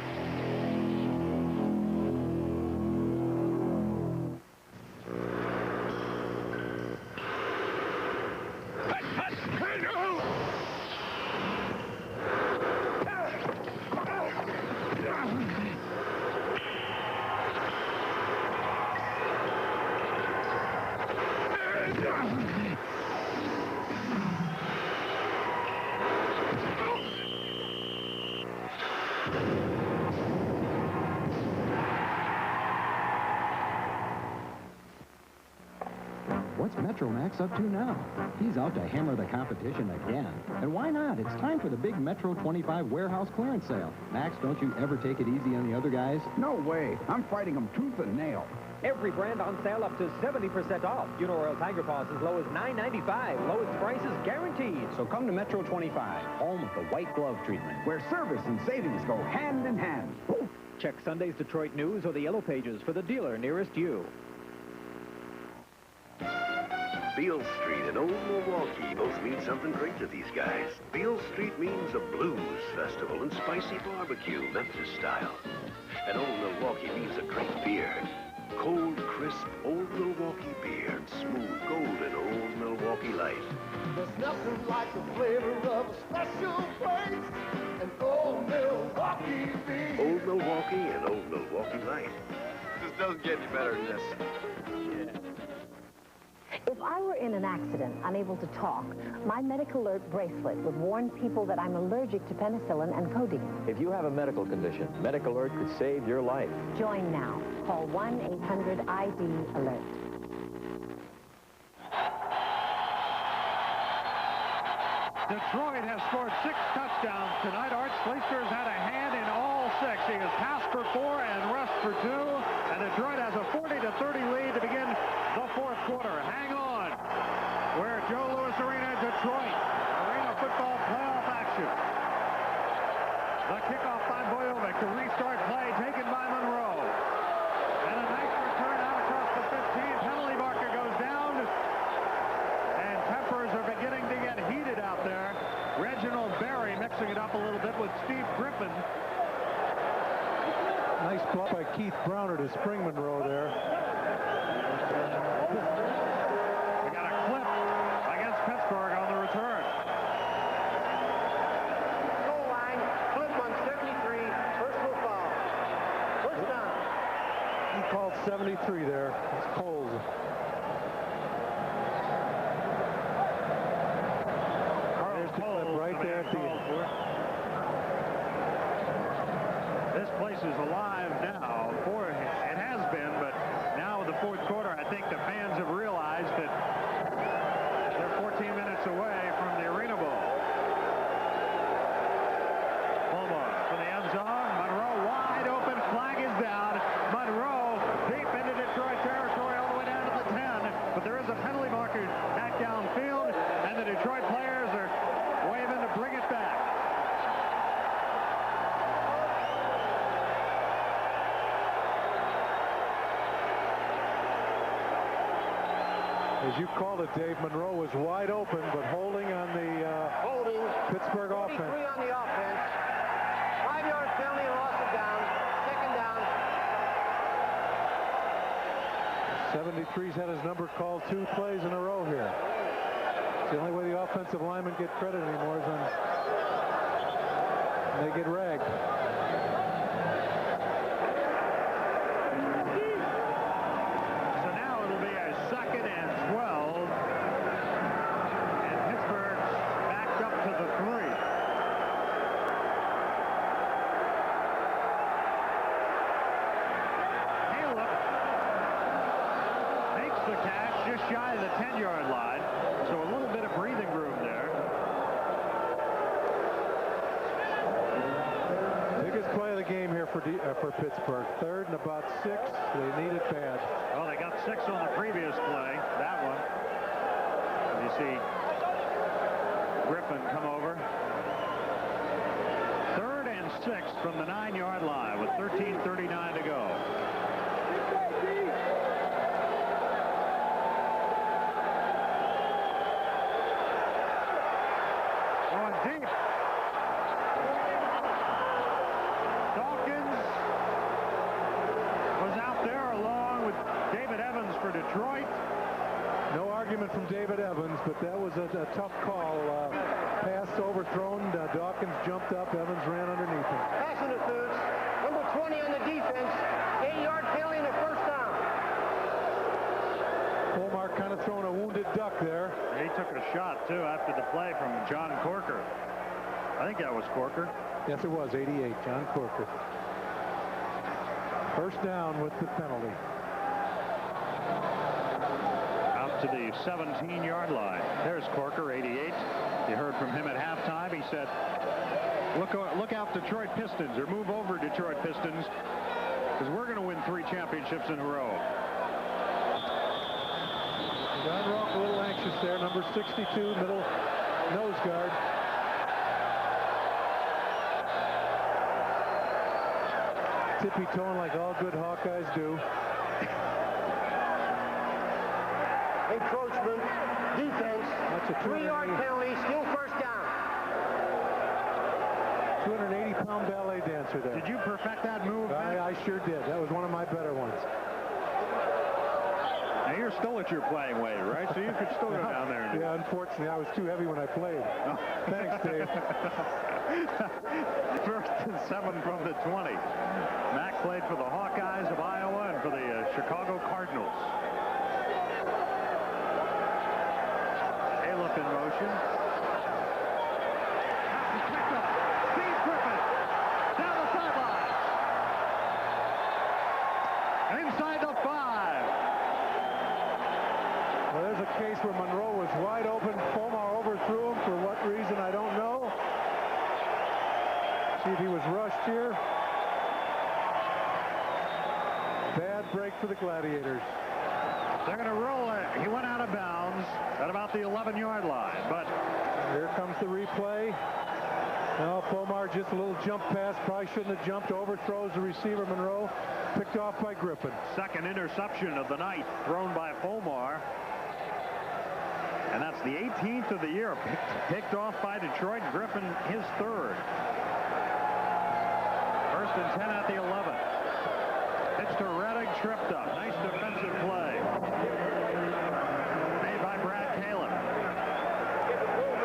What's Metro Max up to now? He's out to hammer the competition again. And why not? It's time for the big Metro 25 warehouse clearance sale. Max, don't you ever take it easy on the other guys? No way. I'm fighting them tooth and nail. Every brand on sale up to 70% off. Uniroyal Tiger Paws as low as $9.95. Lowest prices guaranteed. So come to Metro 25, home of the white glove treatment. Where service and savings go hand in hand. Check Sunday's Detroit News or the Yellow Pages for the dealer nearest you. Beale Street and Old Milwaukee both mean something great to these guys. Beale Street means a blues festival and spicy barbecue, Memphis style. And Old Milwaukee means a great beer. Cold, crisp Old Milwaukee beer and smooth, golden Old Milwaukee Light. There's nothing like the flavor of a special place. An Old Milwaukee beer. Old Milwaukee and Old Milwaukee Light. This doesn't get any better than this. If I were in an accident, unable to talk, my Medical Alert bracelet would warn people that I'm allergic to penicillin and codeine. If you have a medical condition, Medical Alert could save your life. Join now. Call 1-800-ID-ALERT. Detroit has scored 6 touchdowns tonight. Art Schleister's had a hand in all 6. He has passed for 4 and rushed for 2. And Detroit has a 40-30 lead to begin the 4th quarter. Hang on. We're at Joe Louis Arena, Detroit. Arena football playoff action. The kickoff by Bojovic to restart play taken by Monroe. And a nice return out across the 15. Penalty marker goes down. And tempers are beginning to get heated out there. Reginald Berry mixing it up a little bit with Steve Griffin. Nice block by Keith Browner to spring Monroe there. We got a clip against Pittsburgh on the return. Goal line, clip on 73, personal foul. First down. He called 73 there. It's Coles. There's the clip right there at the end. This place is alive now. It has been, but now in the 4th quarter, I think the fans have realized that they're 14 minutes away from the Arena Bowl. Fulmer for the end zone. Monroe wide open. Flag is down. Monroe deep into Detroit territory all the way down to the 10. But there is a penalty marker back downfield, and the Detroit players are waving to bring it back. As you called it, Dave, Monroe was wide open, but holding on the Pittsburgh offense. 43 on the offense. 5-yard penalty, loss of down. Second down. 73's had his number called 2 plays in a row here. It's the only way the offensive linemen get credit anymore is when they get ragged. So now it'll be a 2nd and 12. And Pittsburgh's backed up to the 3. Caleb makes the catch just shy of the 10-yard line. So a little bit of breathing room there. Biggest play of the game here for Pittsburgh. 3rd and about 6. They need it bad. Well, they got 6 on the previous play. That one. You see Griffin come over. 3rd and 6 from the 9-yard line with 13:39 to go. Going deep. Dawkins was out there along with David Evans for Detroit. No argument from David Evans, but that was a tough call. Pass overthrown. Dawkins jumped up. Evans ran underneath him. Pass interference. Number 20 on the defense. 8-yard penalty and a first down. Fulmer kind of throwing a wounded duck there. He took a shot, too, after the play from John Corker. I think that was Corker. Yes, it was. 88. John Corker. First down with the penalty. Out to the 17-yard line. There's Corker, 88. You heard from him at halftime. He said, look out Detroit Pistons, or move over Detroit Pistons, because we're going to win 3 championships in a row. John Rock a little anxious there. Number 62, middle nose guard. Tippy-toeing like all good Hawkeyes do. Encroachment, defense, That's a 3-yard penalty, still first down. 280-pound ballet dancer there. Did you perfect that move? I sure did. That was one of my better ones. Now you're still at your playing weight, right? So you could still go down there. And yeah, unfortunately, I was too heavy when I played. Oh. Thanks, Dave. 1st and 7 from the 20. Mack played for the Hawkeyes of Iowa and for the Chicago Cardinals. Caleb in motion. Steve Griffin down the sideline. Inside the 5. Well, there's a case where Monroe was wide open. Fulmar overthrew him for what reason, I don't know. See if he was rushed here. Bad break for the Gladiators. They're going to roll it. He went out of bounds at about the 11-yard line, but here comes the replay. No, Fulmar just a little jump pass. Probably shouldn't have jumped. Overthrows the receiver, Monroe. Picked off by Griffin. Second interception of the night thrown by Fulmar. And that's the 18th of the year. Picked off by Detroit. Griffin, his third. First and 10 at the 11. Pitch to Redding, tripped up. Nice defensive play. Made by Brad Caleb.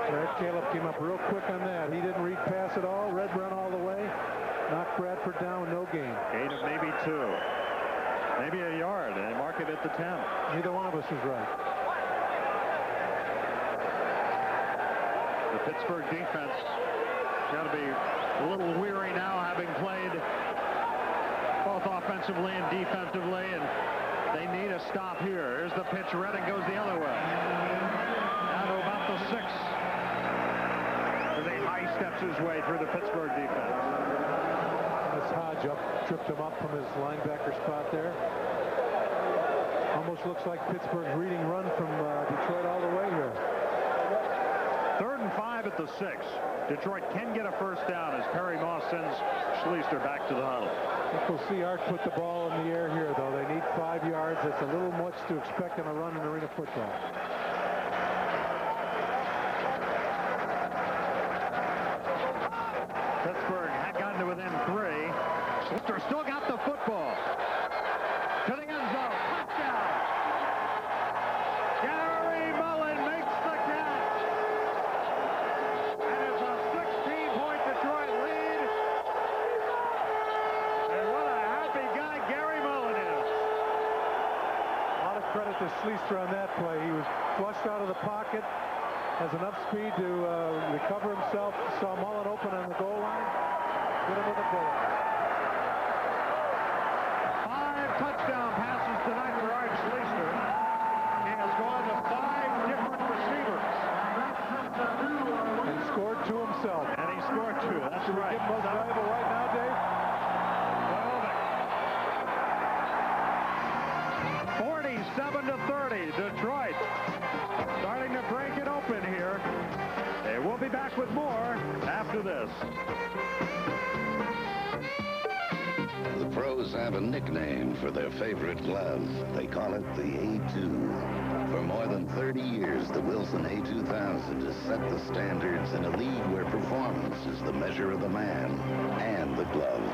Brad Caleb came up real quick on that. He didn't read pass at all. Red run all the way. Knocked Bradford down, no gain. Gain of maybe 2. Maybe a yard. They mark it at the 10. Neither one of us is right. The Pittsburgh defense got to be a little weary now, having played both offensively and defensively, and they need a stop here. Here's the pitch. Redding goes the other way. Down to about the 6. As he high steps his way through the Pittsburgh defense. This Hodge tripped him up from his linebacker spot there. Almost looks like Pittsburgh's reading run from Detroit all the way here. 3rd and 5 at the 6. Detroit can get a first down as Perry Moss sends Schleister back to the huddle. I think we'll see Art put the ball in the air here, though. They need 5 yards. That's a little much to expect on a run in arena football. Pittsburgh had gotten to within 3. Schleister still got the football. To the end zone. Touchdown. Gary Mullen makes the catch. And it's a 16-point Detroit lead. And what a happy guy Gary Mullen is. A lot of credit to Schleister on that play. He was flushed out of the pocket, has enough speed to recover himself. Saw Mullen open on the goal line. Hit him with a bullet. 5 touchdown passes tonight for Art Schleister. He has gone to 5 different receivers. And scored 2 himself. And he scored 2. That's right. Give most valuable right now, Dave. 47-30. Detroit starting to break it open here. And we'll be back with more after this. The pros have a nickname for their favorite glove. They call it the A2. For more than 30 years, the Wilson A2000 has set the standards in a league where performance is the measure of the man and the glove.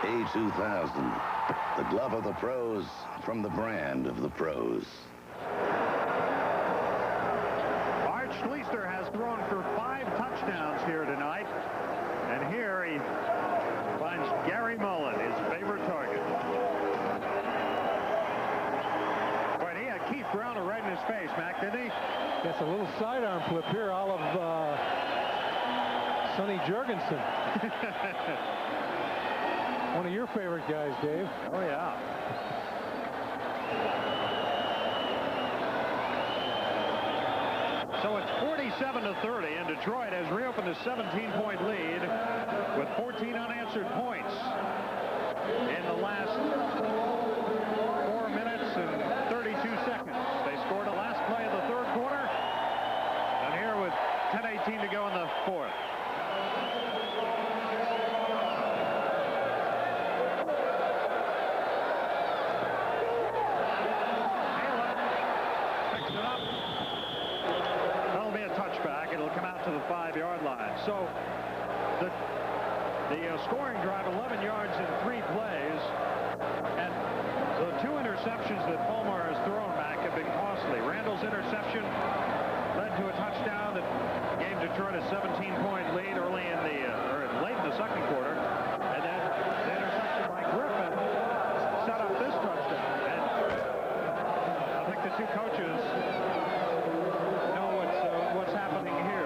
A2000, the glove of the pros from the brand of the pros. Art Schleister has thrown for 5 touchdowns here tonight. And here he finds Gary Mullen, his favorite target. But he had Keith Brown right in his face, Mac, didn't he? Gets a little sidearm flip here, all of Sonny Jurgensen. One of your favorite guys, Dave. Oh, yeah. So it's 47-30, and Detroit has reopened a 17-point lead with 14 unanswered points in the last 4 minutes and 32 seconds. They scored the last play of the 3rd quarter, and here with 10:18 to go in the 4th. To the 5-yard line. So the scoring drive, 11 yards in 3 plays, and the 2 interceptions that Fulmar has thrown back have been costly. Randall's interception led to a touchdown that gave Detroit a 17-point lead early in the late in the 2nd quarter, and then the interception by Griffin set up this touchdown. And I think the 2 coaches know what's happening here.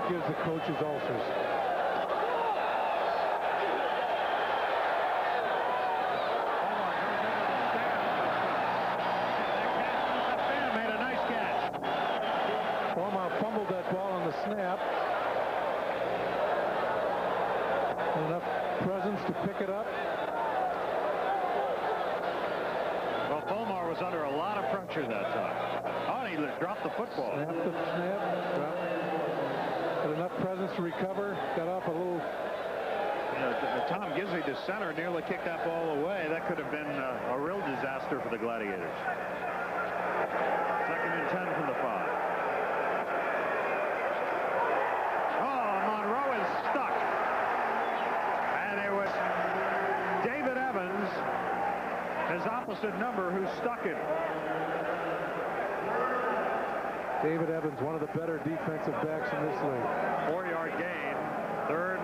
Gives the coaches ulcers. Omar fumbled that ball on the snap. Enough presence to pick it up. Well, Fulmar was under a lot of pressure that time. Oh, and he dropped the football. Snap, dropped. Had enough presence to recover. Got off a little. Tom Gizzi, the center, nearly kicked that ball away. That could have been a real disaster for the Gladiators. 2nd and 10 from the 5. Oh, Monroe is stuck. And it was David Evans, his opposite number, who stuck it. David Evans, one of the better defensive backs in this league. 4-yard gain. 3rd,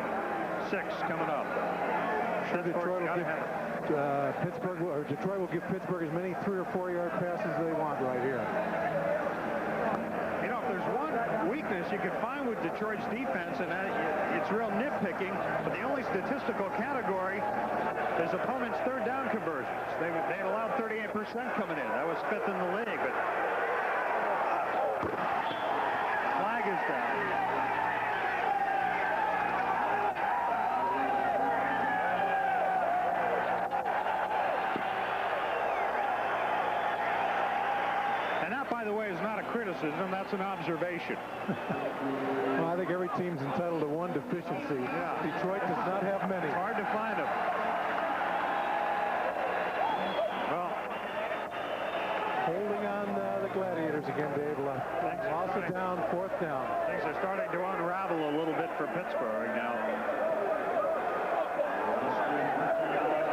6 coming up. Detroit will give Pittsburgh as many 3- or 4-yard passes as they want right here. You know, if there's one weakness you could find with Detroit's defense, and it's real nitpicking, but the only statistical category is opponents' 3rd down conversions. They allowed 38% coming in. That was 5th in the league, but flag is down. By the way, is not a criticism. That's an observation. Well, I think every team's entitled to one deficiency. Yeah. Detroit does not have many. It's hard to find them. Well, holding on the Gladiators again, Dave. Also down, 4th down. Things are starting to unravel a little bit for Pittsburgh now.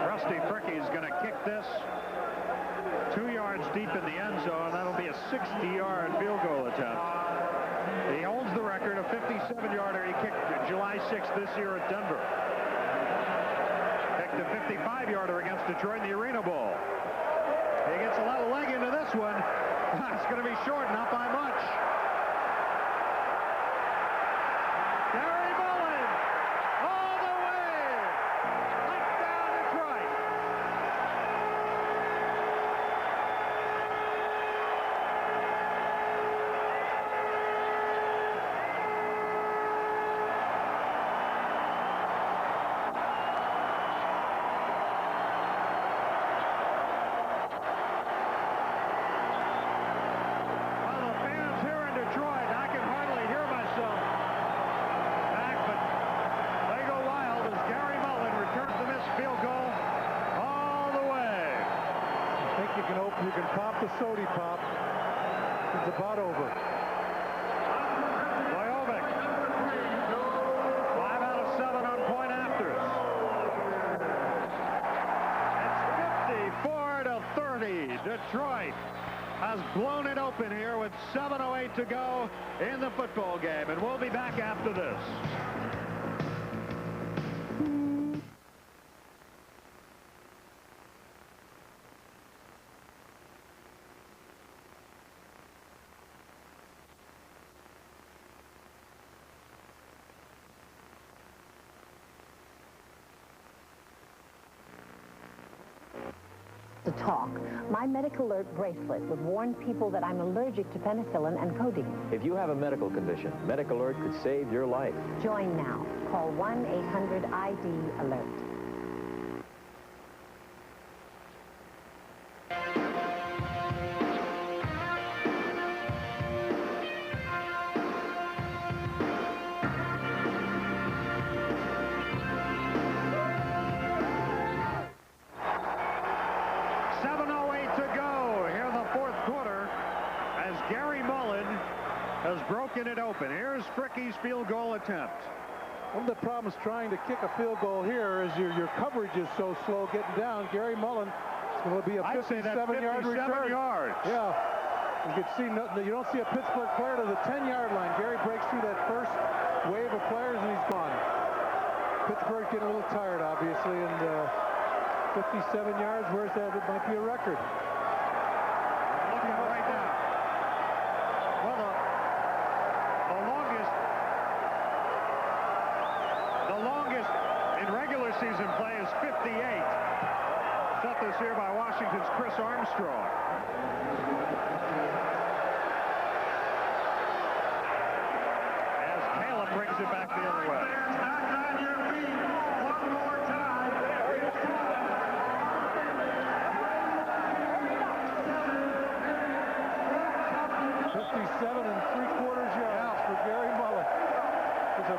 Rusty Fricke's going to kick this 2 yards deep in the end zone. That'll be a 60-yard field goal attempt. He holds the record, a 57-yarder he kicked July 6th this year at Denver. Kicked a 55-yarder against Detroit in the Arena Bowl. He gets a lot of leg into this one. It's going to be short, not by much. Gary Mullen all the way. Touchdown Detroit. You can pop the Sody pop. It's about over. Bojovic. 5 out of 7 on point afters. It's 54-30. Detroit has blown it open here with 7:08 to go in the football game. And we'll be back after this. To talk. My Medical Alert bracelet would warn people that I'm allergic to penicillin and codeine. If you have a medical condition, Medical Alert could save your life. Join now. Call 1-800-ID-ALERT. It open. Here's Fricke's field goal attempt. One of the problems trying to kick a field goal here is your coverage is so slow getting down. Gary Mullen, it's going to be a 57-yard return. Yards. Yeah. You can see you don't see a Pittsburgh player to the 10-yard line. Gary breaks through that first wave of players and he's gone. Pittsburgh getting a little tired, obviously, and 57 yards. Where's that? It might be a record. Looking right now. Well, the longest in regular season play is 58. Set this here by Washington's Chris Armstrong. it back the other way. 57 3/4 yards for Gary Mullen. It's a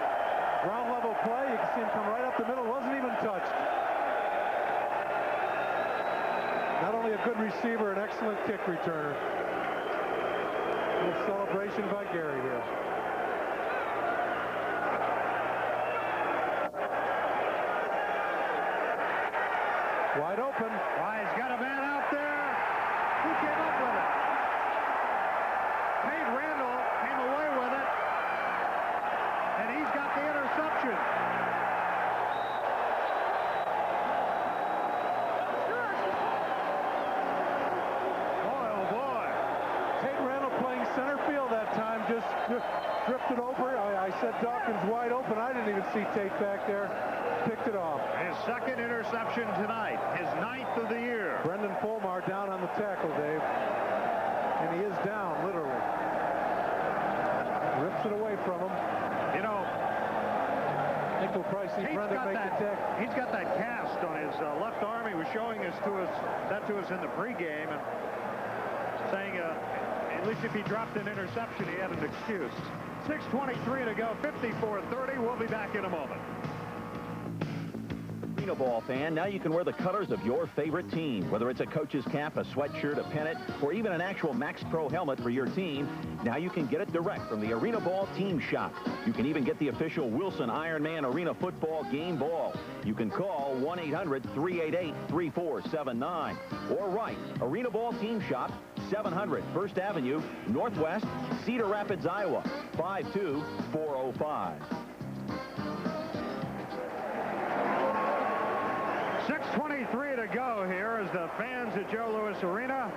ground level play. You can see him come right up the middle. Wasn't even touched. Not only a good receiver, an excellent kick returner. A little celebration by Gary here. Wide open. He's got a man out there. Who came up with it? Tate Randall came away with it. And he's got the interception. Center field that time, just drifted over. I said Dawkins wide open. I didn't even see Tate back there. Picked it off. His second interception tonight, his 9th of the year. Brendan Fulmar down on the tackle, Dave. And he is down, literally. Rips it away from him. You know, I think we'll probably see Brendan make the tackle. He's got that cast on his left arm. He was showing that to us in the pregame and saying at least if he dropped an interception, he had an excuse. 6:23 to go, 54-30. We'll be back in a moment. Arena Ball fan, now you can wear the colors of your favorite team. Whether it's a coach's cap, a sweatshirt, a pennant, or even an actual Max Pro helmet for your team, now you can get it direct from the Arena Ball Team Shop. You can even get the official Wilson Ironman Arena Football game ball. You can call 1-800-388-3479 or write Arena Ball Team Shop, 700 First Avenue, Northwest, Cedar Rapids, Iowa, 52405. 6:23 to go here as the fans at Joe Louis Arena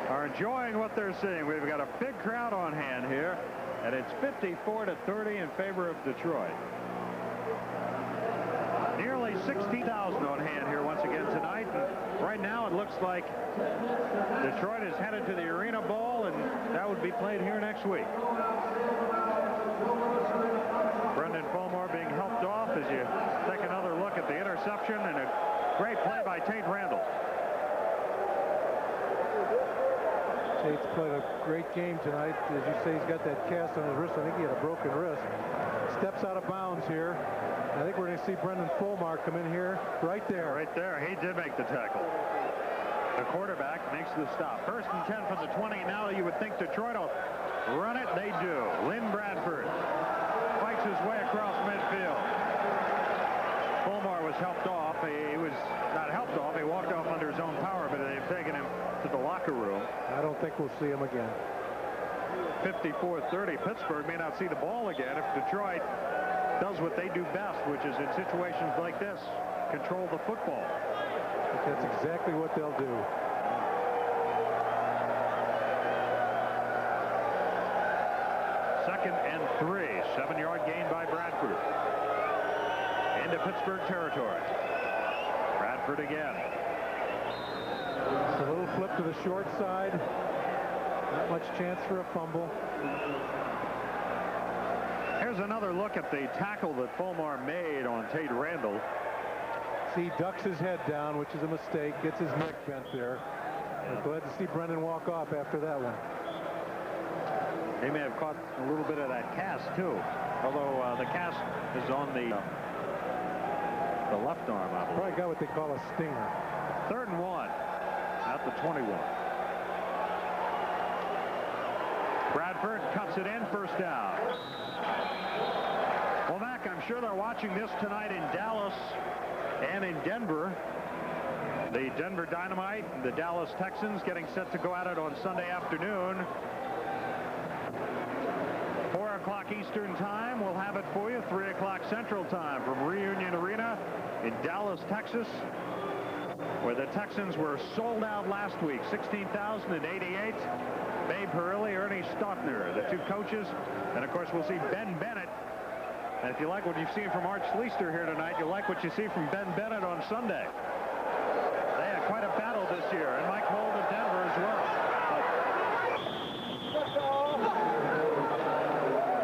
are enjoying what they're seeing. We've got a big crowd on hand here, and it's 54-30 in favor of Detroit. Nearly 60,000 on hand here once again tonight. And right now it looks like Detroit is headed to the Arena Bowl, and that would be played here next week. Brendan Fulmar being helped off as you take another look at the interception and a great play by Tate Randall. Tate's played a great game tonight. As you say, he's got that cast on his wrist. I think he had a broken wrist. Steps out of bounds here. I think we're going to see Brendan Fulmar come in here right there. Right there. He did make the tackle. The quarterback makes the stop. 1st and 10 from the 20. Now you would think Detroit will run it. They do. Lynn Bradford fights his way across midfield. Fulmar was helped off. He was not helped off. He walked off under his own power, but they've taken him to the locker room. I don't think we'll see him again. 54-30. Pittsburgh may not see the ball again if Detroit does what they do best, which is in situations like this, control the football. I think that's exactly what they'll do. Second and 3. 7-yard gain by Bradford. Into Pittsburgh territory. Bradford again. It's a little flip to the short side. Not much chance for a fumble. Here's another look at the tackle that Fulmar made on Tate Randall. See, ducks his head down, which is a mistake. Gets his neck bent there. I'm glad to see Brendan walk off after that one. He may have caught a little bit of that cast, too. Although the cast is on the left arm, I believe. Probably got what they call a stinger. 3rd and 1 at the 21. Bradford cuts it in, 1st down. Well, Mac, I'm sure they're watching this tonight in Dallas and in Denver. The Denver Dynamite and the Dallas Texans getting set to go at it on Sunday afternoon. 4 o'clock Eastern time. We'll have it for you. 3 o'clock Central time from Reunion Arena in Dallas, Texas, where the Texans were sold out last week. 16,088. Babe Parilli, Ernie Stockner, the 2 coaches. And, of course, we'll see Ben Bennett. And if you like what you've seen from Art Schleister here tonight, you'll like what you see from Ben Bennett on Sunday. They had quite a battle this year, and Mike Holt of Denver as well.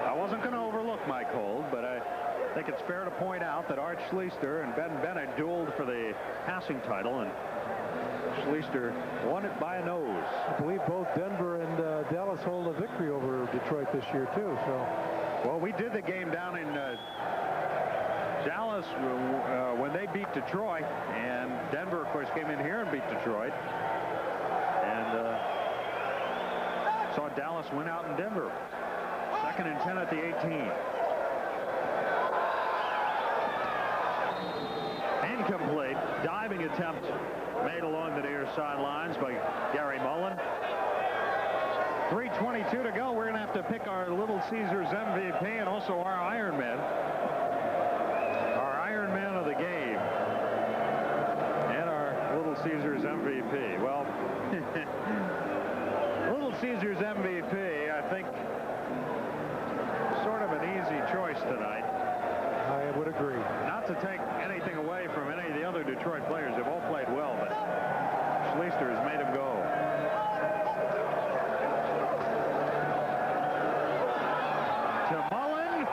I wasn't going to overlook Mike Holt, but think it's fair to point out that Art Schleister and Ben Bennett dueled for the passing title, and Schleister won it by a nose. I believe both Denver and Dallas hold a victory over Detroit this year, too. So, well, we did the game down in Dallas when they beat Detroit, and Denver, of course, came in here and beat Detroit, and saw Dallas win out in Denver. 2nd and 10 at the 18. Incomplete. Diving attempt made along the near sidelines by Gary Mullen. 3:22 to go. We're going to have to pick our Little Caesars MVP and also our Ironman. Our Ironman of the game. And our Little Caesars MVP. Well, Little Caesars MVP, I think, sort of an easy choice tonight. I would agree. Not to take anything away from any of the other Detroit players. They've all played well, but Schleister has made him go. To Mullen.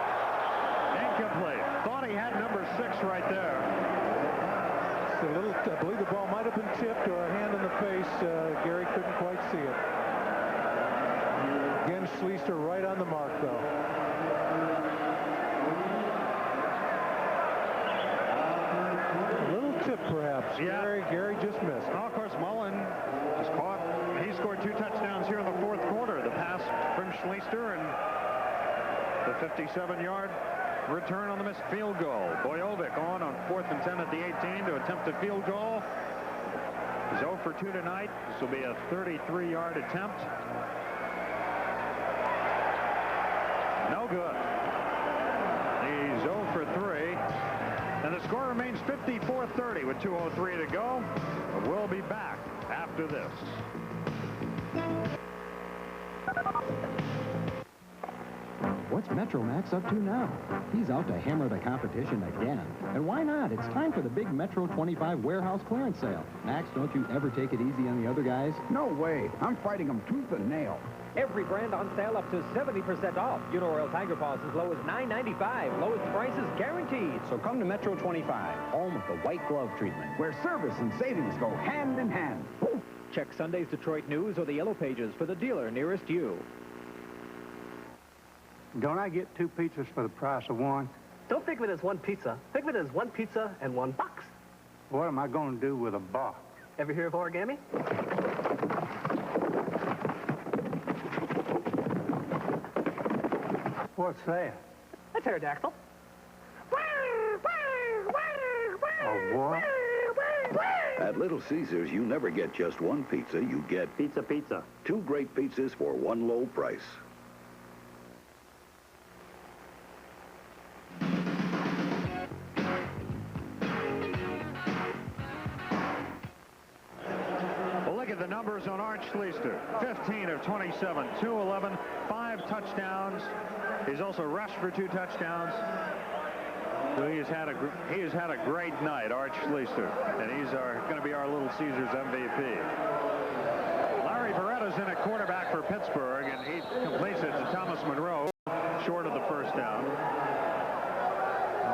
Incomplete. Thought he had number 6 right there. I believe the ball might have been tipped or a hand in the face. Gary couldn't quite see it. Again, Schleister right on the mark, though. Tip, perhaps. Yeah. Gary just missed. Well, of course, Mullen was caught. He scored 2 touchdowns here in the 4th quarter. The pass from Schleister and the 57-yard return on the missed field goal. Bojovic on 4th and 10 at the 18 to attempt a field goal. He's 0 for 2 tonight. This will be a 33-yard attempt. No good. He's 0 for 3. And the score remains 54-30 with 2:03 to go. But we'll be back after this. What's Metro Max up to now? He's out to hammer the competition again. And why not? It's time for the big Metro 25 warehouse clearance sale. Max, don't you ever take it easy on the other guys? No way. I'm fighting them tooth and nail. Every brand on sale up to 70% off. Uniroyal Tiger Paws as low as $9.95. Lowest prices guaranteed. So come to Metro 25, home of the white glove treatment, where service and savings go hand in hand. Check Sunday's Detroit News or the Yellow Pages for the dealer nearest you. Don't I get 2 pizzas for the price of 1? Don't think of it as 1 pizza. Think of it as 1 pizza and 1 box. What am I going to do with a box? Ever hear of origami? What's that? A pterodactyl. A what? At Little Caesars, you never get just 1 pizza. You get pizza. 2 great pizzas for 1 low price. The numbers on Art Schleister: 15 of 27, 211, 5 touchdowns. He's also rushed for 2 touchdowns. So he has had a great night, Art Schleister, and he's going to be our Little Caesars MVP. Larry Beretta's in at quarterback for Pittsburgh, and he completes it to Thomas Monroe, short of the first down.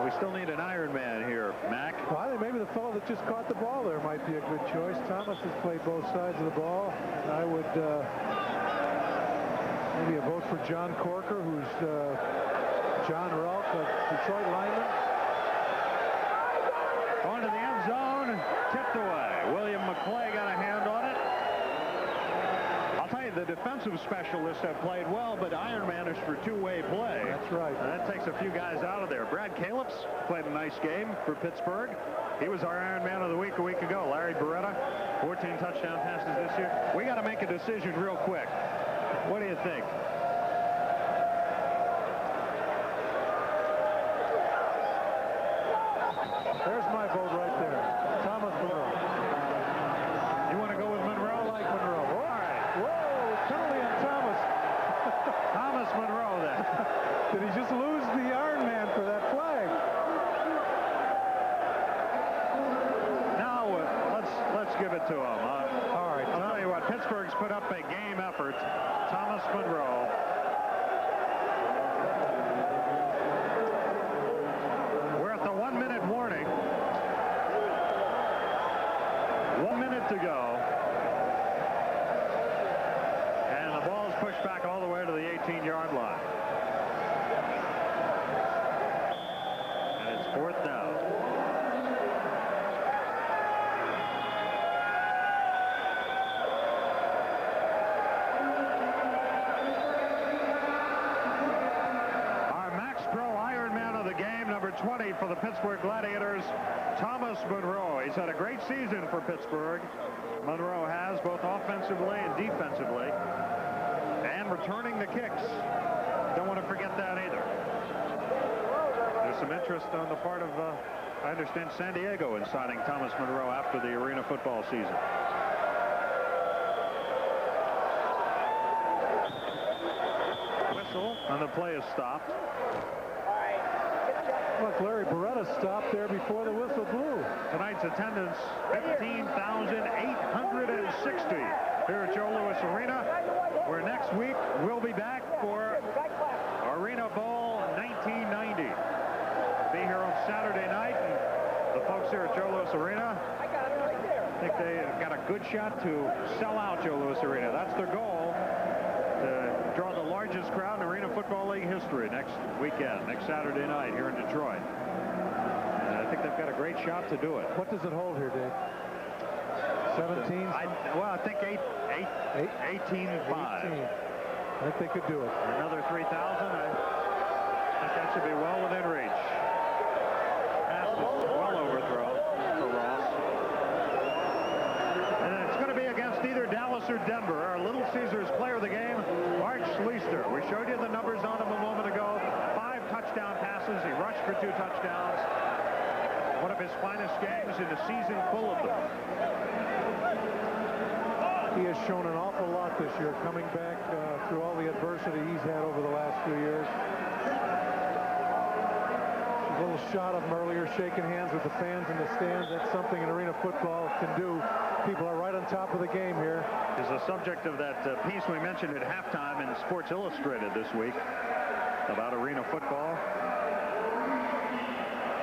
We still need an Ironman here, Mac. Well, I think maybe the fellow that just caught the ball there might be a good choice. Thomas has played both sides of the ball. I would maybe a vote for John Corker, who's John Ralph, a Detroit lineman. Going to the end zone, tipped away. William McClay got a hand on it. I'll tell you, the defensive specialists have played well, but Ironman is for 2-way play. That's right. And that takes a few guys out of there. Brad Calips played a nice game for Pittsburgh. He was our Ironman of the week a week ago. Larry Beretta, 14 touchdown passes this year. We got to make a decision real quick. What do you think? There's my vote right there. Thomas Monroe. You want to go with Monroe? I like Monroe. All right. Whoa, penalty on Thomas. Thomas Monroe then. Did he just lose the Ironman for that flag? Now, let's give it to him. All right. I'll tell you what, Pittsburgh's put up a game effort. Thomas Monroe. pushed back all the way to the 18-yard line. And it's 4th down. Our Max Pro Ironman of the game, number 20 for the Pittsburgh Gladiators, Thomas Monroe. He's had a great season for Pittsburgh. Monroe has, both offensively and defensively, and returning the kicks. Don't want to forget that either. There's some interest on the part of, I understand, San Diego in signing Thomas Monroe after the arena football season. Whistle, and the play is stopped. Look, Larry Beretta stopped there before the whistle blew. Tonight's attendance, 15,860 here at Joe Louis Arena, where next week we'll be back for Arena Bowl 1990. Be here on Saturday night, and the folks here at Joe Louis Arena, I think they got a good shot to sell out Joe Louis Arena. That's their goal, to draw the largest crowd in Arena Football League history next weekend, next Saturday night here in Detroit. And I think they've got a great shot to do it. What does it hold here, Dave? 17? Well, I think 18.5. I think they could do it. Another 3,000. I think that should be well within reach. Pass is well overthrown for Ross. And it's going to be against either Dallas or Denver. Our Little Caesars player of the game, Art Schleister. We showed you the numbers on him a moment ago. 5 touchdown passes. He rushed for 2 touchdowns. One of his finest games in a season full of them. He has shown an awful lot this year, coming back through all the adversity he's had over the last few years. A little shot of him earlier, shaking hands with the fans in the stands. That's something an arena football can do. People are right on top of the game here. Is the subject of that piece we mentioned at halftime in Sports Illustrated this week about arena football.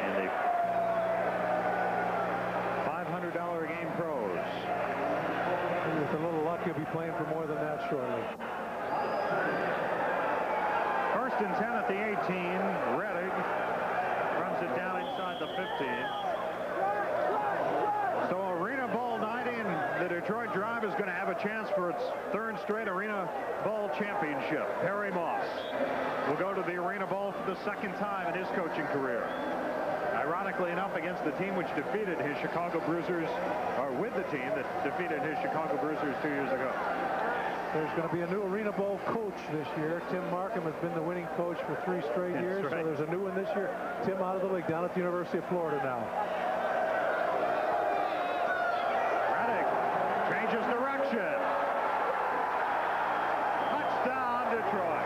And the $500 a game pros. With a little luck, he'll be playing for more than that shortly. 1st and 10 at the 18. Reddick runs it down inside the 15. So Arena Bowl 90, and the Detroit Drive is going to have a chance for its 3rd straight Arena Bowl championship. Perry Moss will go to the Arena Bowl for the 2nd time in his coaching career. Ironically enough, against the team which defeated his Chicago Bruisers, or with the team that defeated his Chicago Bruisers 2 years ago. There's going to be a new Arena Bowl coach this year. Tim Markham has been the winning coach for 3 straight years. Right. So there's a new one this year. Tim out of the league down at the University of Florida now. Reddick changes direction. Touchdown, Detroit.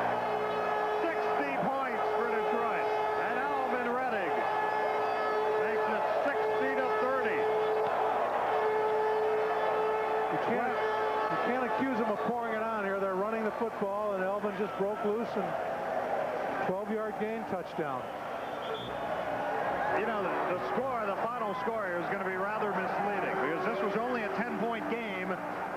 60 points for Detroit. And Alvin Reddick makes it 60-30. You can't accuse them of pouring it on here. They're running the football, and Elvin just broke loose and 12-yard gain, touchdown. You know, the score, the final score here is going to be rather misleading because this was only a 10-point game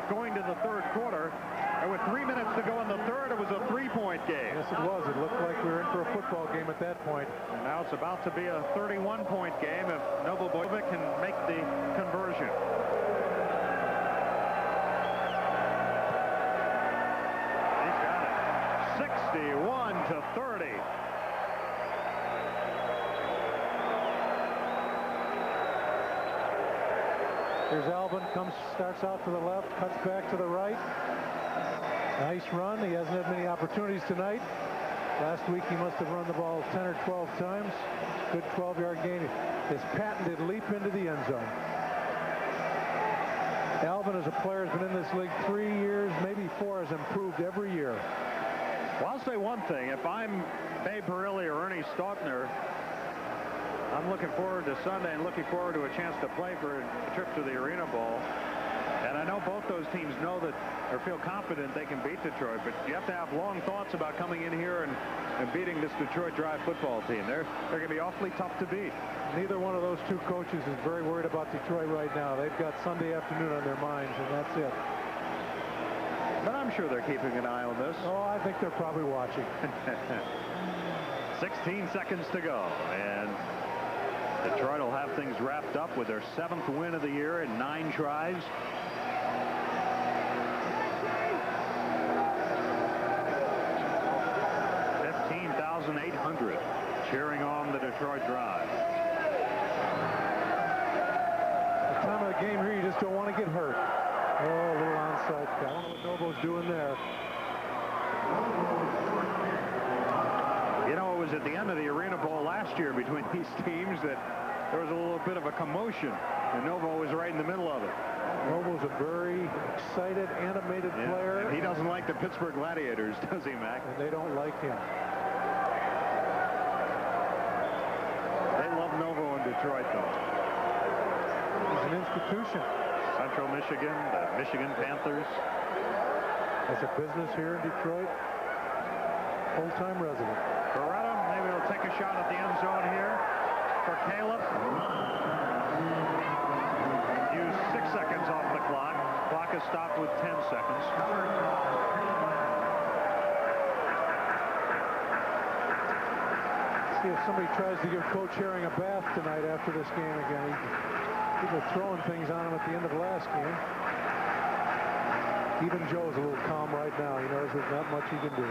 going to the 3rd quarter. And with 3 minutes to go in the 3rd, it was a 3-point game. Yes, it was. It looked like we were in for a football game at that point. And now it's about to be a 31-point game if Novobovic can make the conversion. He's got it. 61-30. Here's Alvin, starts out to the left, cuts back to the right. Nice run. He hasn't had many opportunities tonight. Last week he must have run the ball 10 or 12 times. Good 12-yard gain. His patented leap into the end zone. Alvin, as a player, has been in this league 3 years, maybe 4, has improved every year. Well, I'll say one thing. If I'm Babe Parilli or Ernie Stautner, I'm looking forward to Sunday and looking forward to a chance to play for a trip to the Arena Bowl. And I know both those teams know that or feel confident they can beat Detroit, but you have to have long thoughts about coming in here and beating this Detroit Drive football team. They're going to be awfully tough to beat. Neither one of those two coaches is very worried about Detroit right now. They've got Sunday afternoon on their minds, and that's it. But I'm sure they're keeping an eye on this. Oh, I think they're probably watching. 16 seconds to go, and Detroit will have things wrapped up with their 7th win of the year in 9 tries. $15,800 cheering on the Detroit Drive. The time of the game here, you just don't want to get hurt. Oh, a little onside. I don't know what Novo's doing there. You know, it was at the end of the Arena Bowl last year between these teams that there was a little bit of a commotion, and Novo was right in the middle of it. Novo's a very excited, animated player. And he doesn't like the Pittsburgh Gladiators, does he, Mac? And they don't like him. They love Novo in Detroit, though. He's an institution. Central Michigan, the Michigan Panthers. That's a business here in Detroit. Full-time resident. Beretta, maybe he'll take a shot at the end zone here for Caleb. Use 6 seconds off the clock. Clock is stopped with 10 seconds. See if somebody tries to give Coach Herring a bath tonight after this game again. People throwing things on him at the end of the last game. Even Joe's a little calm right now. He knows there's not much he can do.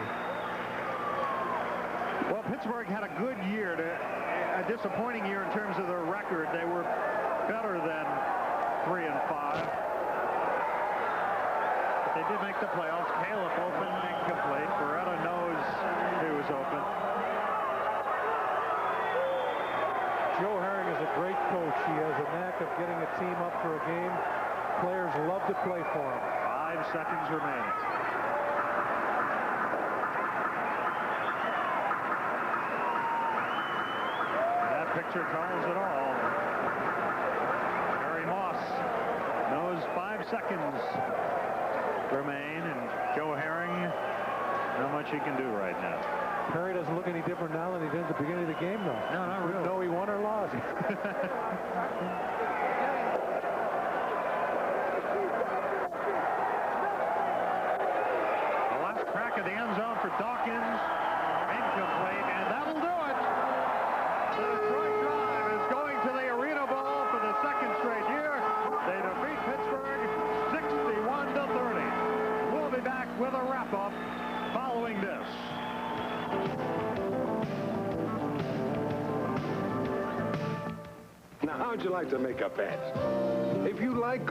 Well, Pittsburgh had a good year, a disappointing year in terms of their record. They were better than 3-5. But they did make the playoffs. Caleb open, incomplete. Beretta knows he was open. Joe Herring is a great coach. He has a knack of getting a team up for a game. Players love to play for him. 5 seconds remaining. Picture calls it all. Harry Moss knows 5 seconds remain, and Joe Herring, not much he can do right now. Perry doesn't look any different now than he did at the beginning of the game, though. No, not really. No, he won or lost. The last crack of the end zone for Dawkins. Incomplete, and that'll do it. The Detroit Drive is going to the Arena Bowl for the 2nd straight year. They defeat Pittsburgh 61-30. We'll be back with a wrap-up following this. Now, how'd you like to make a bet? If you like